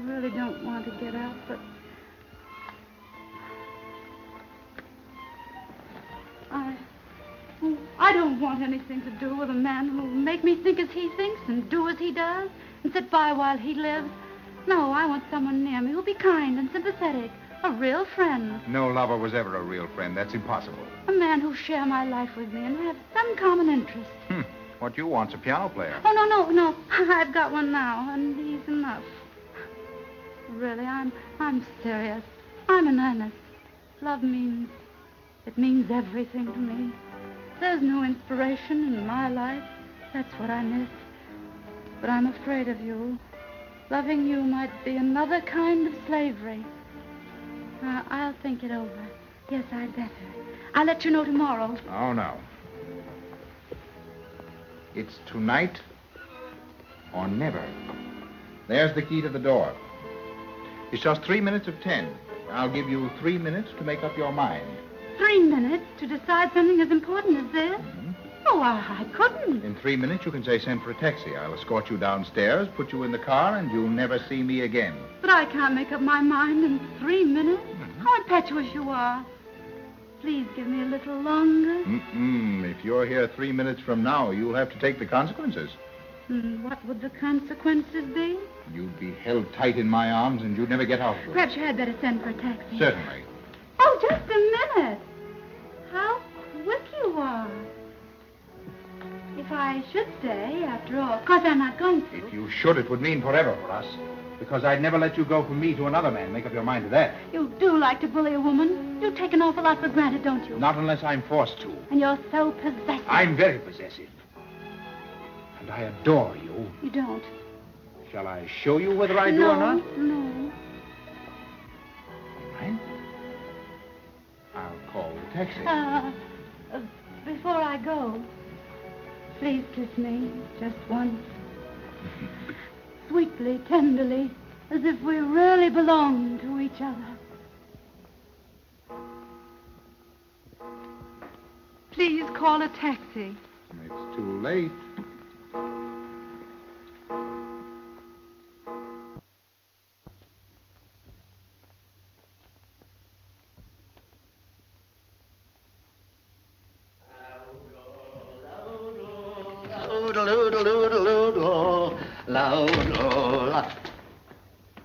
really don't want to get up, but... I don't want anything to do with a man who'll make me think as he thinks and do as he does and sit by while he lives. No, I want someone near me who'll be kind and sympathetic. A real friend. No lover was ever a real friend. That's impossible. A man who'll share my life with me and have some common interest. What you want's a piano player. Oh, no. I've got one now, and he's enough. Really, I'm serious. I'm in earnest. Love means everything to me. There's no inspiration in my life. That's what I miss. But I'm afraid of you. Loving you might be another kind of slavery. I'll think it over. Yes, I'd better. I'll let you know tomorrow. Oh, no. It's tonight or never. There's the key to the door. It's just 3 minutes of 10. I'll give you 3 minutes to make up your mind. 3 minutes to decide something as important as this? Oh, I couldn't. In 3 minutes, you can say, send for a taxi. I'll escort you downstairs, put you in the car, and you'll never see me again. But I can't make up my mind in 3 minutes. How impetuous you are. Please give me a little longer. If you're here 3 minutes from now, you'll have to take the consequences. What would the consequences be? You'd be held tight in my arms, and you'd never get out of them. Perhaps you had better send for a taxi. Certainly. Oh, just a minute. How quick you are. If I should stay, after all, of course I'm not going to. If you should, it would mean forever for us. Because I'd never let you go from me to another man. Make up your mind to that. You do like to bully a woman. You take an awful lot for granted, don't you? Not unless I'm forced to. And you're so possessive. I'm very possessive. And I adore you. You don't. Shall I show you whether I do or not? No. All right. I'll call the taxi. Before I go, please kiss me just once. Sweetly, tenderly, as if we really belonged to each other. Please call a taxi. It's too late.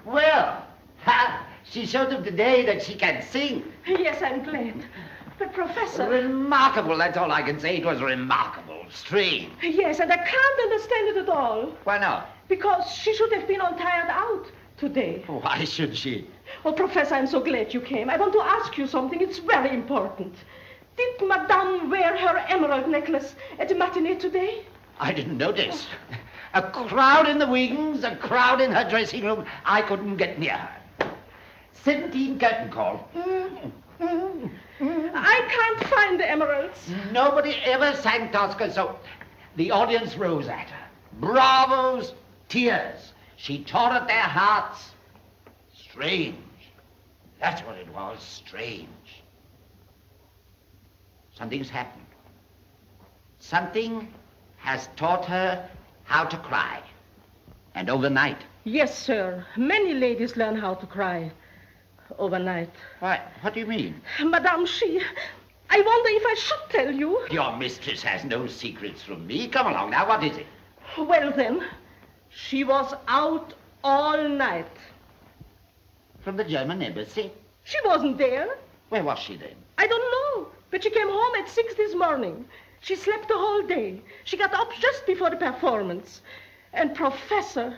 Well, she showed them today that she can sing. Yes, I'm glad. But, Professor... Remarkable, that's all I can say. It was remarkable. Strange. Yes, and I can't understand it at all. Why not? Because she should have been all tired out today. Why should she? Oh, Professor, I'm so glad you came. I want to ask you something. It's very important. Did Madame wear her emerald necklace at the matinee today? I didn't notice. A crowd in the wings, a crowd in her dressing room. I couldn't get near her. 17 curtain call. I can't find the emeralds. Nobody ever sang Tosca, so the audience rose at her. Bravos, tears. She tore at their hearts. Strange. That's what it was, strange. Something's happened. Something has taught her how to cry. And overnight. Yes, sir. Many ladies learn how to cry overnight. What do you mean? Madame, I wonder if I should tell you. Your mistress has no secrets from me. Come along now, what is it? Well, then, she was out all night. From the German embassy? She wasn't there. Where was she then? I don't know, but she came home at 6 this morning. She slept the whole day. She got up just before the performance. And, Professor,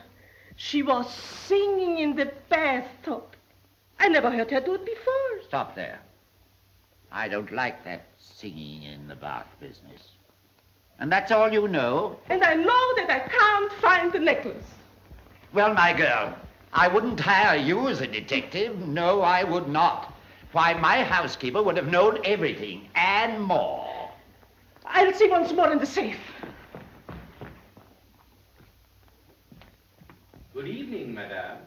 she was singing in the bathtub. I never heard her do it before. Stop there. I don't like that singing in the bath business. And that's all you know? And I know that I can't find the necklace. Well, my girl, I wouldn't hire you as a detective. No, I would not. Why, my housekeeper would have known everything and more. I'll see once more in the safe. Good evening, madame.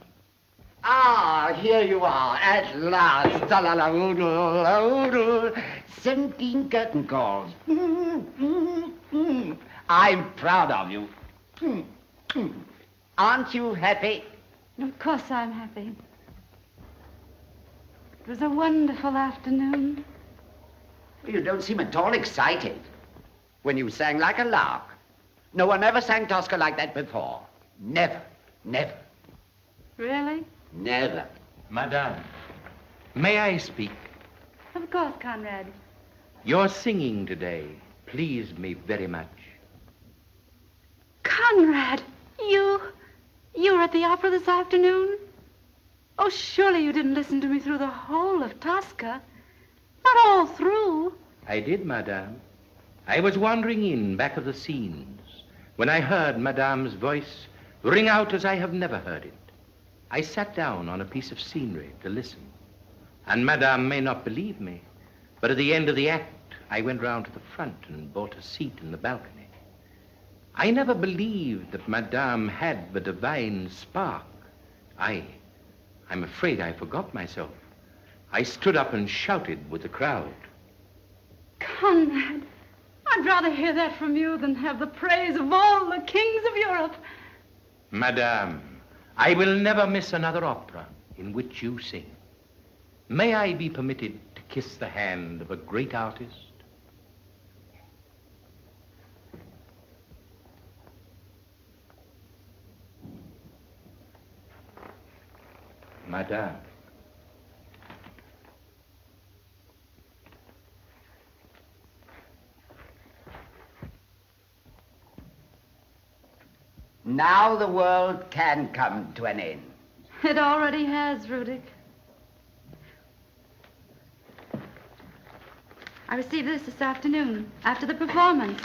Ah, here you are, at last. 17 curtain calls. I'm proud of you. Aren't you happy? Of course I'm happy. It was a wonderful afternoon. You don't seem at all excited when you sang like a lark. No one ever sang Tosca like that before. Never, never, Really? never. Madame, may I speak? Of course, Conrad. Your singing today pleased me very much. Conrad, you were at the opera this afternoon? Oh, surely you didn't listen to me through the whole of Tosca. Not all through. I did, madame. I was wandering in back of the scenes when I heard madame's voice ring out as I have never heard it. I sat down on a piece of scenery to listen. And madame may not believe me, but at the end of the act, I went round to the front and bought a seat in the balcony. I never believed that madame had the divine spark. I'm afraid I forgot myself. I stood up and shouted with the crowd. Conrad, I'd rather hear that from you than have the praise of all the kings of Europe. Madame, I will never miss another opera in which you sing. May I be permitted to kiss the hand of a great artist? Madame. Now the world can come to an end. It already has, Rudik. I received this afternoon, after the performance.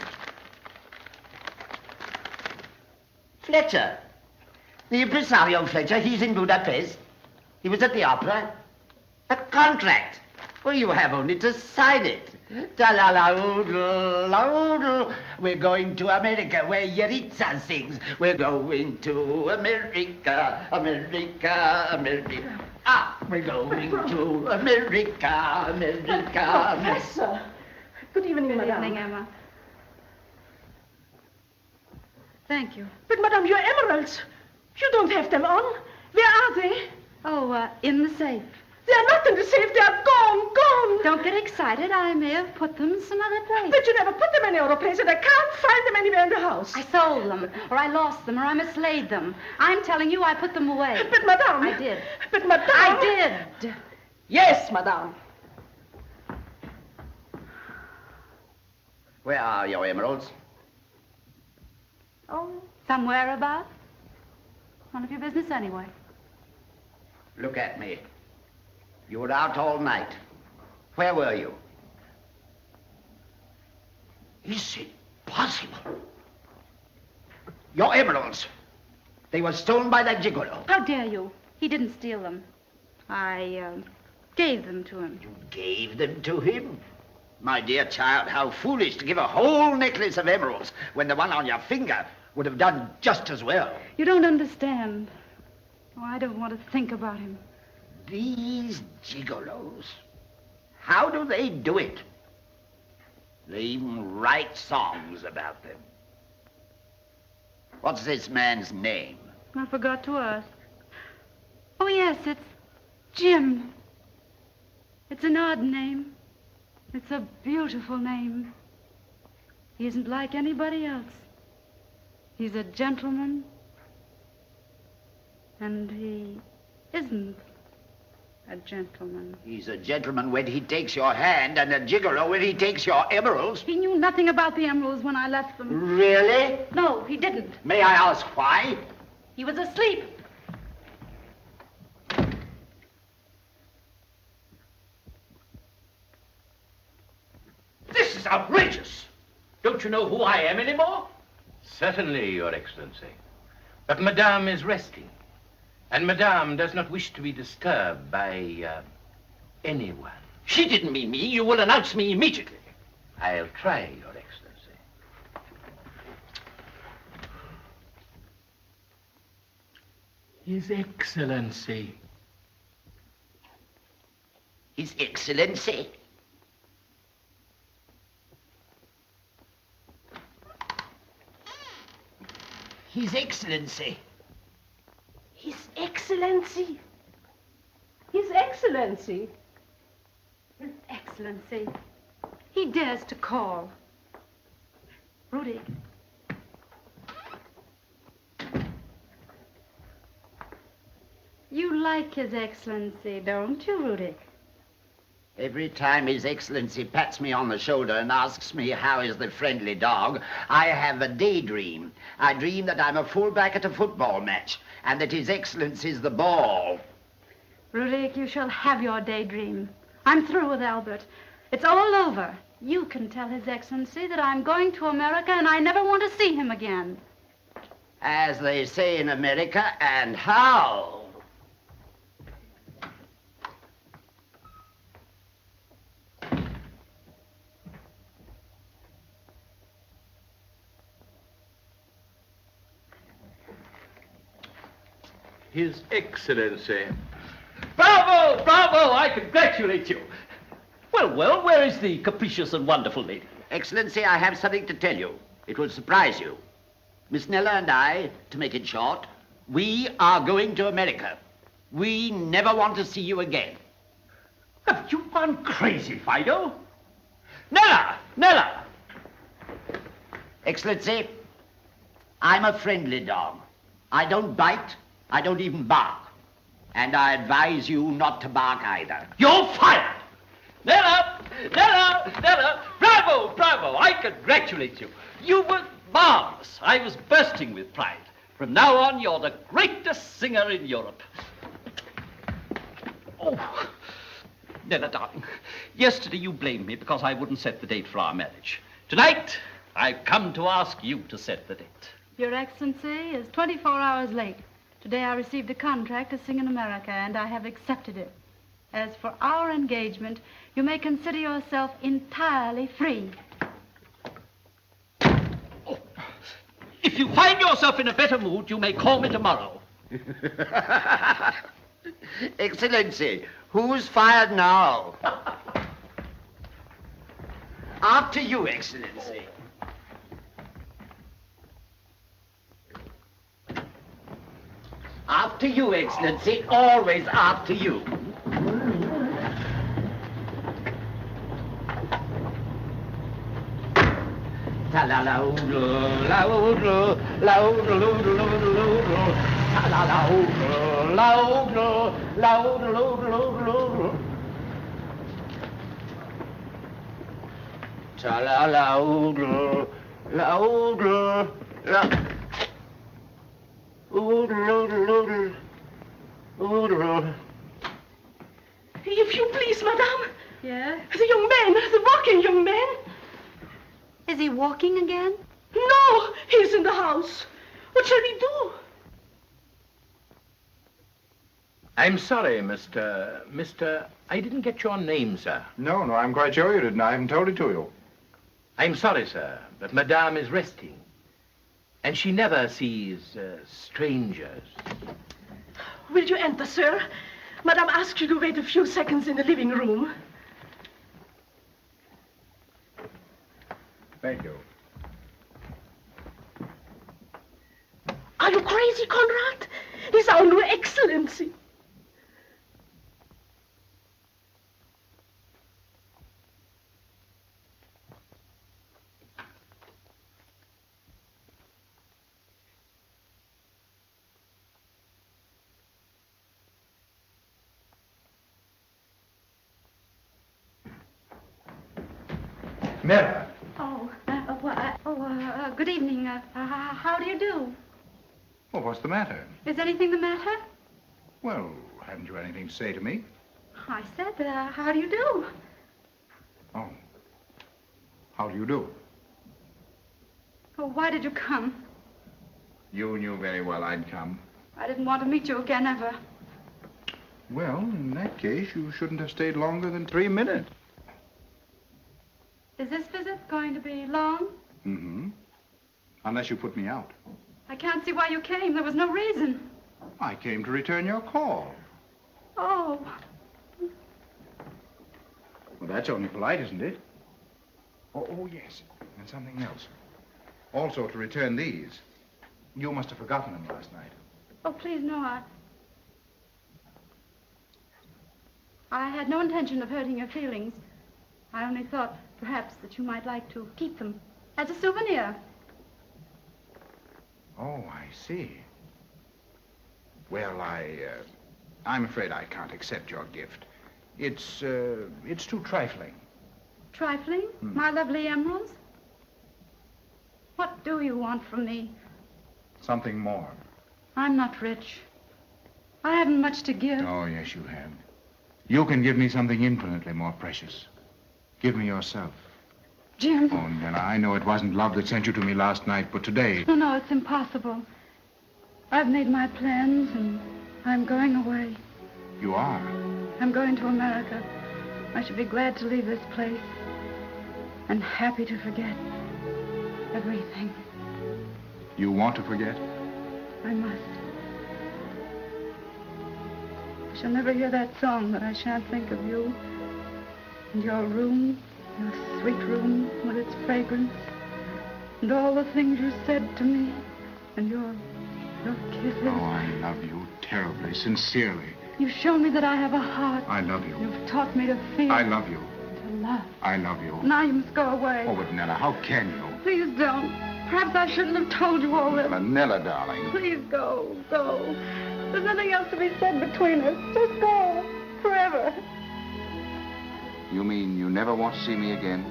Fletcher. The impresario Fletcher, he's in Budapest. He was at the opera. A contract. Well, you have only to sign it. Ta-la-la-oodle-la-oodle. We're going to America, where Yaritza sings. We're going to America, America, America. Ah, we're going to America, America. Professor. Good evening, Good madame. evening, Emma. Thank you. But, madame, your emeralds. You don't have them on. Where are they? Oh, in the safe. They're not in the safe. They're gone. Don't get excited. I may have put them some other place. But you never put them any other place, and I can't find them anywhere in the house. I sold them, or I lost them, or I mislaid them. I'm telling you, I put them away. But, madame. I did. But, madame. I did. Yes, madame. Where are your emeralds? Oh, somewhere about. None of your business anyway. Look at me. You were out all night. Where were you? Is it possible? Your emeralds. They were stolen by that gigolo. How dare you? He didn't steal them. I gave them to him. You gave them to him? My dear child, how foolish to give a whole necklace of emeralds when the one on your finger would have done just as well. You don't understand. Oh, I don't want to think about him. These gigolos, how do they do it? They even write songs about them. What's this man's name? I forgot to ask. Oh, yes, it's Jim. It's an odd name. It's a beautiful name. He isn't like anybody else. He's a gentleman. And he isn't a gentleman. He's a gentleman when he takes your hand and a gigolo when he takes your emeralds. He knew nothing about the emeralds when I left them. Really? No, he didn't. May I ask why? He was asleep. This is outrageous. Don't you know who I am anymore? Certainly, Your Excellency. But Madame is resting. And Madame does not wish to be disturbed by anyone. She didn't mean me. You will announce me immediately. I'll try, Your Excellency. His Excellency. His Excellency. His Excellency. His Excellency. His Excellency. His Excellency. He dares to call. Rudy. You like His Excellency, don't you, Rudy? Every time His Excellency pats me on the shoulder and asks me how is the friendly dog, I have a daydream. I dream that I'm a fullback at a football match and that His Excellency's the ball. Rudy, you shall have your daydream. I'm through with Albert. It's all over. You can tell His Excellency that I'm going to America and I never want to see him again. As they say in America, and how? His Excellency. Bravo! Bravo! I congratulate you. Well, well, where is the capricious and wonderful lady? Excellency, I have something to tell you. It will surprise you. Miss Nella and I, to make it short, we are going to America. We never want to see you again. Have you gone crazy, Fido? Nella! Nella! Excellency, I'm a friendly dog. I don't bite. I don't even bark. And I advise you not to bark either. You're fired! Nella! Nella! Nella! Bravo! Bravo! I congratulate you. You were marvelous. I was bursting with pride. From now on, you're the greatest singer in Europe. Oh, Nella, darling, yesterday you blamed me because I wouldn't set the date for our marriage. Tonight, I've come to ask you to set the date. Your Excellency is 24 hours late. Today I received a contract to sing in America, and I have accepted it. As for our engagement, you may consider yourself entirely free. Oh, if you find yourself in a better mood, you may call me tomorrow. Excellency, who's fired now? After you, Excellency. After you, Excellency, always after you. If you please, madame. Yes? The young man, the walking young man. Is he walking again? No, he's in the house. What shall we do? I'm sorry, Mr. I didn't get your name, sir. No, I'm quite sure you didn't. I haven't told it to you. I'm sorry, sir, but Madame is resting. And she never sees strangers. Will you enter, sir? Madame asks you to wait a few seconds in the living room. Thank you. Are you crazy, Conrad? He's our new Excellency. Meyer. Good evening. How do you do? Well, what's the matter? Is anything the matter? Well, haven't you anything to say to me? I said, how do you do? Oh. How do you do? Oh, why did you come? You knew very well I'd come. I didn't want to meet you again, ever. Well, in that case, you shouldn't have stayed longer than 3 minutes. Is this visit going to be long? Mm-hmm. Unless you put me out. I can't see why you came. There was no reason. I came to return your call. Oh. Well, that's only polite, isn't it? Oh, yes. And something else. Also to return these. You must have forgotten them last night. Oh, please, no, I had no intention of hurting your feelings. I only thought, perhaps, that you might like to keep them as a souvenir. Oh, I see. Well, I'm afraid I can't accept your gift. It's too trifling. Trifling? My lovely emeralds? What do you want from me? Something more. I'm not rich. I haven't much to give. Oh, yes, you have. You can give me something infinitely more precious. Give me yourself. Jim. Oh, Nella, I know it wasn't love that sent you to me last night, but today... No, it's impossible. I've made my plans, and I'm going away. You are? I'm going to America. I should be glad to leave this place. And happy to forget everything. You want to forget? I must. I shall never hear that song that I shan't think of you. And your room, your sweet room with its fragrance. And all the things you said to me. And your kisses. Oh, I love you terribly, sincerely. You've shown me that I have a heart. I love you. You've taught me to feel. I love you. To love. I love you. Now you must go away. Oh, but Nella, how can you? Please don't. Perhaps I shouldn't have told you all this. Nella, darling. Please go. There's nothing else to be said between us. Just go. Forever. You mean you never want to see me again?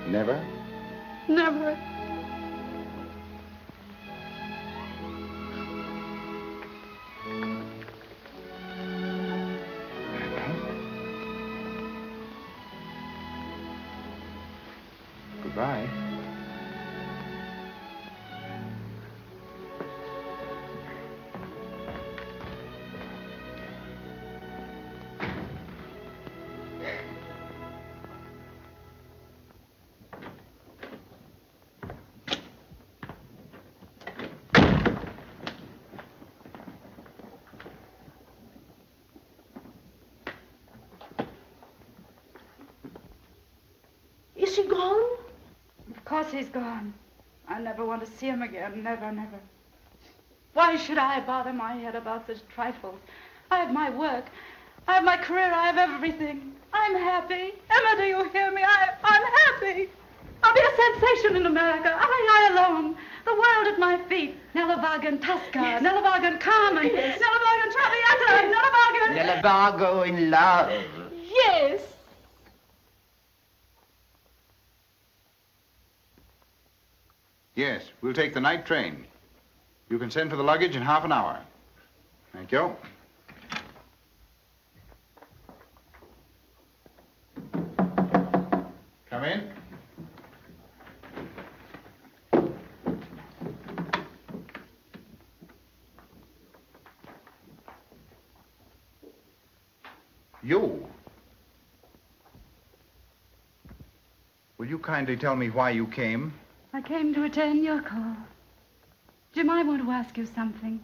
Never? Never. Goodbye. Is he gone? Of course he's gone. I never want to see him again. Never, never. Why should I bother my head about such trifles? I have my work. I have my career. I have everything. I'm happy. Emma, do you hear me? I'm happy. I'll be a sensation in America. I alone. The world at my feet. Nellewagen Tosca. Yes. Nellewagen Carmen. Yes. Nellewagen Traviata. Nellewagen... Nellewago in love. Yes. Yes, we'll take the night train. You can send for the luggage in half an hour. Thank you. Come in. You? Will you kindly tell me why you came? I came to return your call. Jim, I want to ask you something.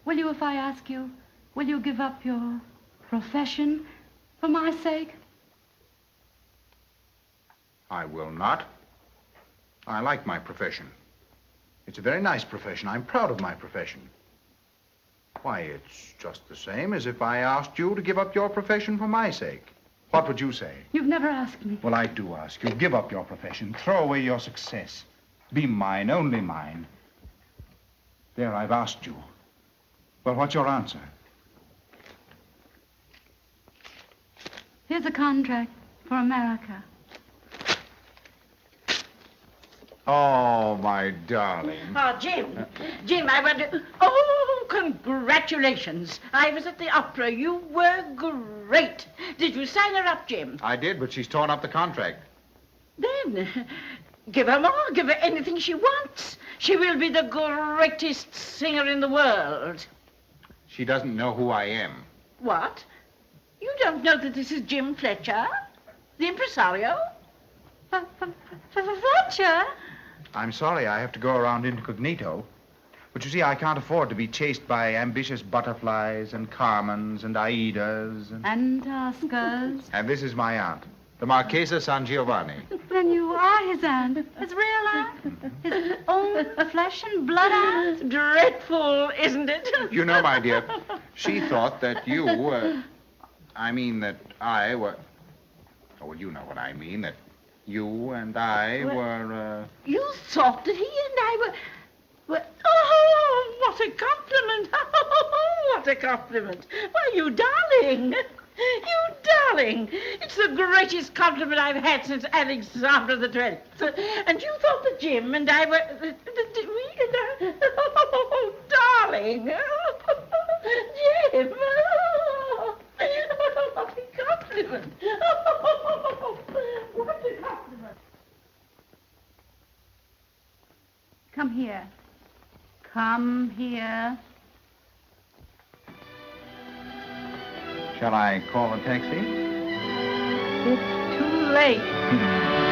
Will you, if I ask you, will you give up your profession for my sake? I will not. I like my profession. It's a very nice profession. I'm proud of my profession. Why, it's just the same as if I asked you to give up your profession for my sake. What would you say? You've never asked me. Well, I do ask you. Give up your profession. Throw away your success. Be mine, only mine. There, I've asked you. Well, what's your answer? Here's a contract for America. Oh, my darling. Oh, Jim, I want to... Oh, congratulations. I was at the opera. You were great. Did you sign her up, Jim? I did, but she's torn up the contract. Then, give her more. Give her anything she wants. She will be the greatest singer in the world. She doesn't know who I am. What? You don't know that this is Jim Fletcher, the impresario? Fletcher? I'm sorry I have to go around incognito. But you see, I can't afford to be chased by ambitious butterflies and Carmens and Aidas. And Oscars. And this is my aunt, the Marchesa San Giovanni. Then you are his aunt. His real aunt. His own flesh and blood aunt. Dreadful, isn't it? You know, my dear, she thought that you that I were... Oh, well, you know what I mean, that you and I were... You thought that he and I were... Oh, what a compliment. Oh, what a compliment. Why, you darling. You darling. It's the greatest compliment I've had since Alexander the 12th. And you thought that Jim and I were... Oh, darling. Jim. What a compliment. What a compliment. Come here. Come here. Shall I call a taxi? It's too late.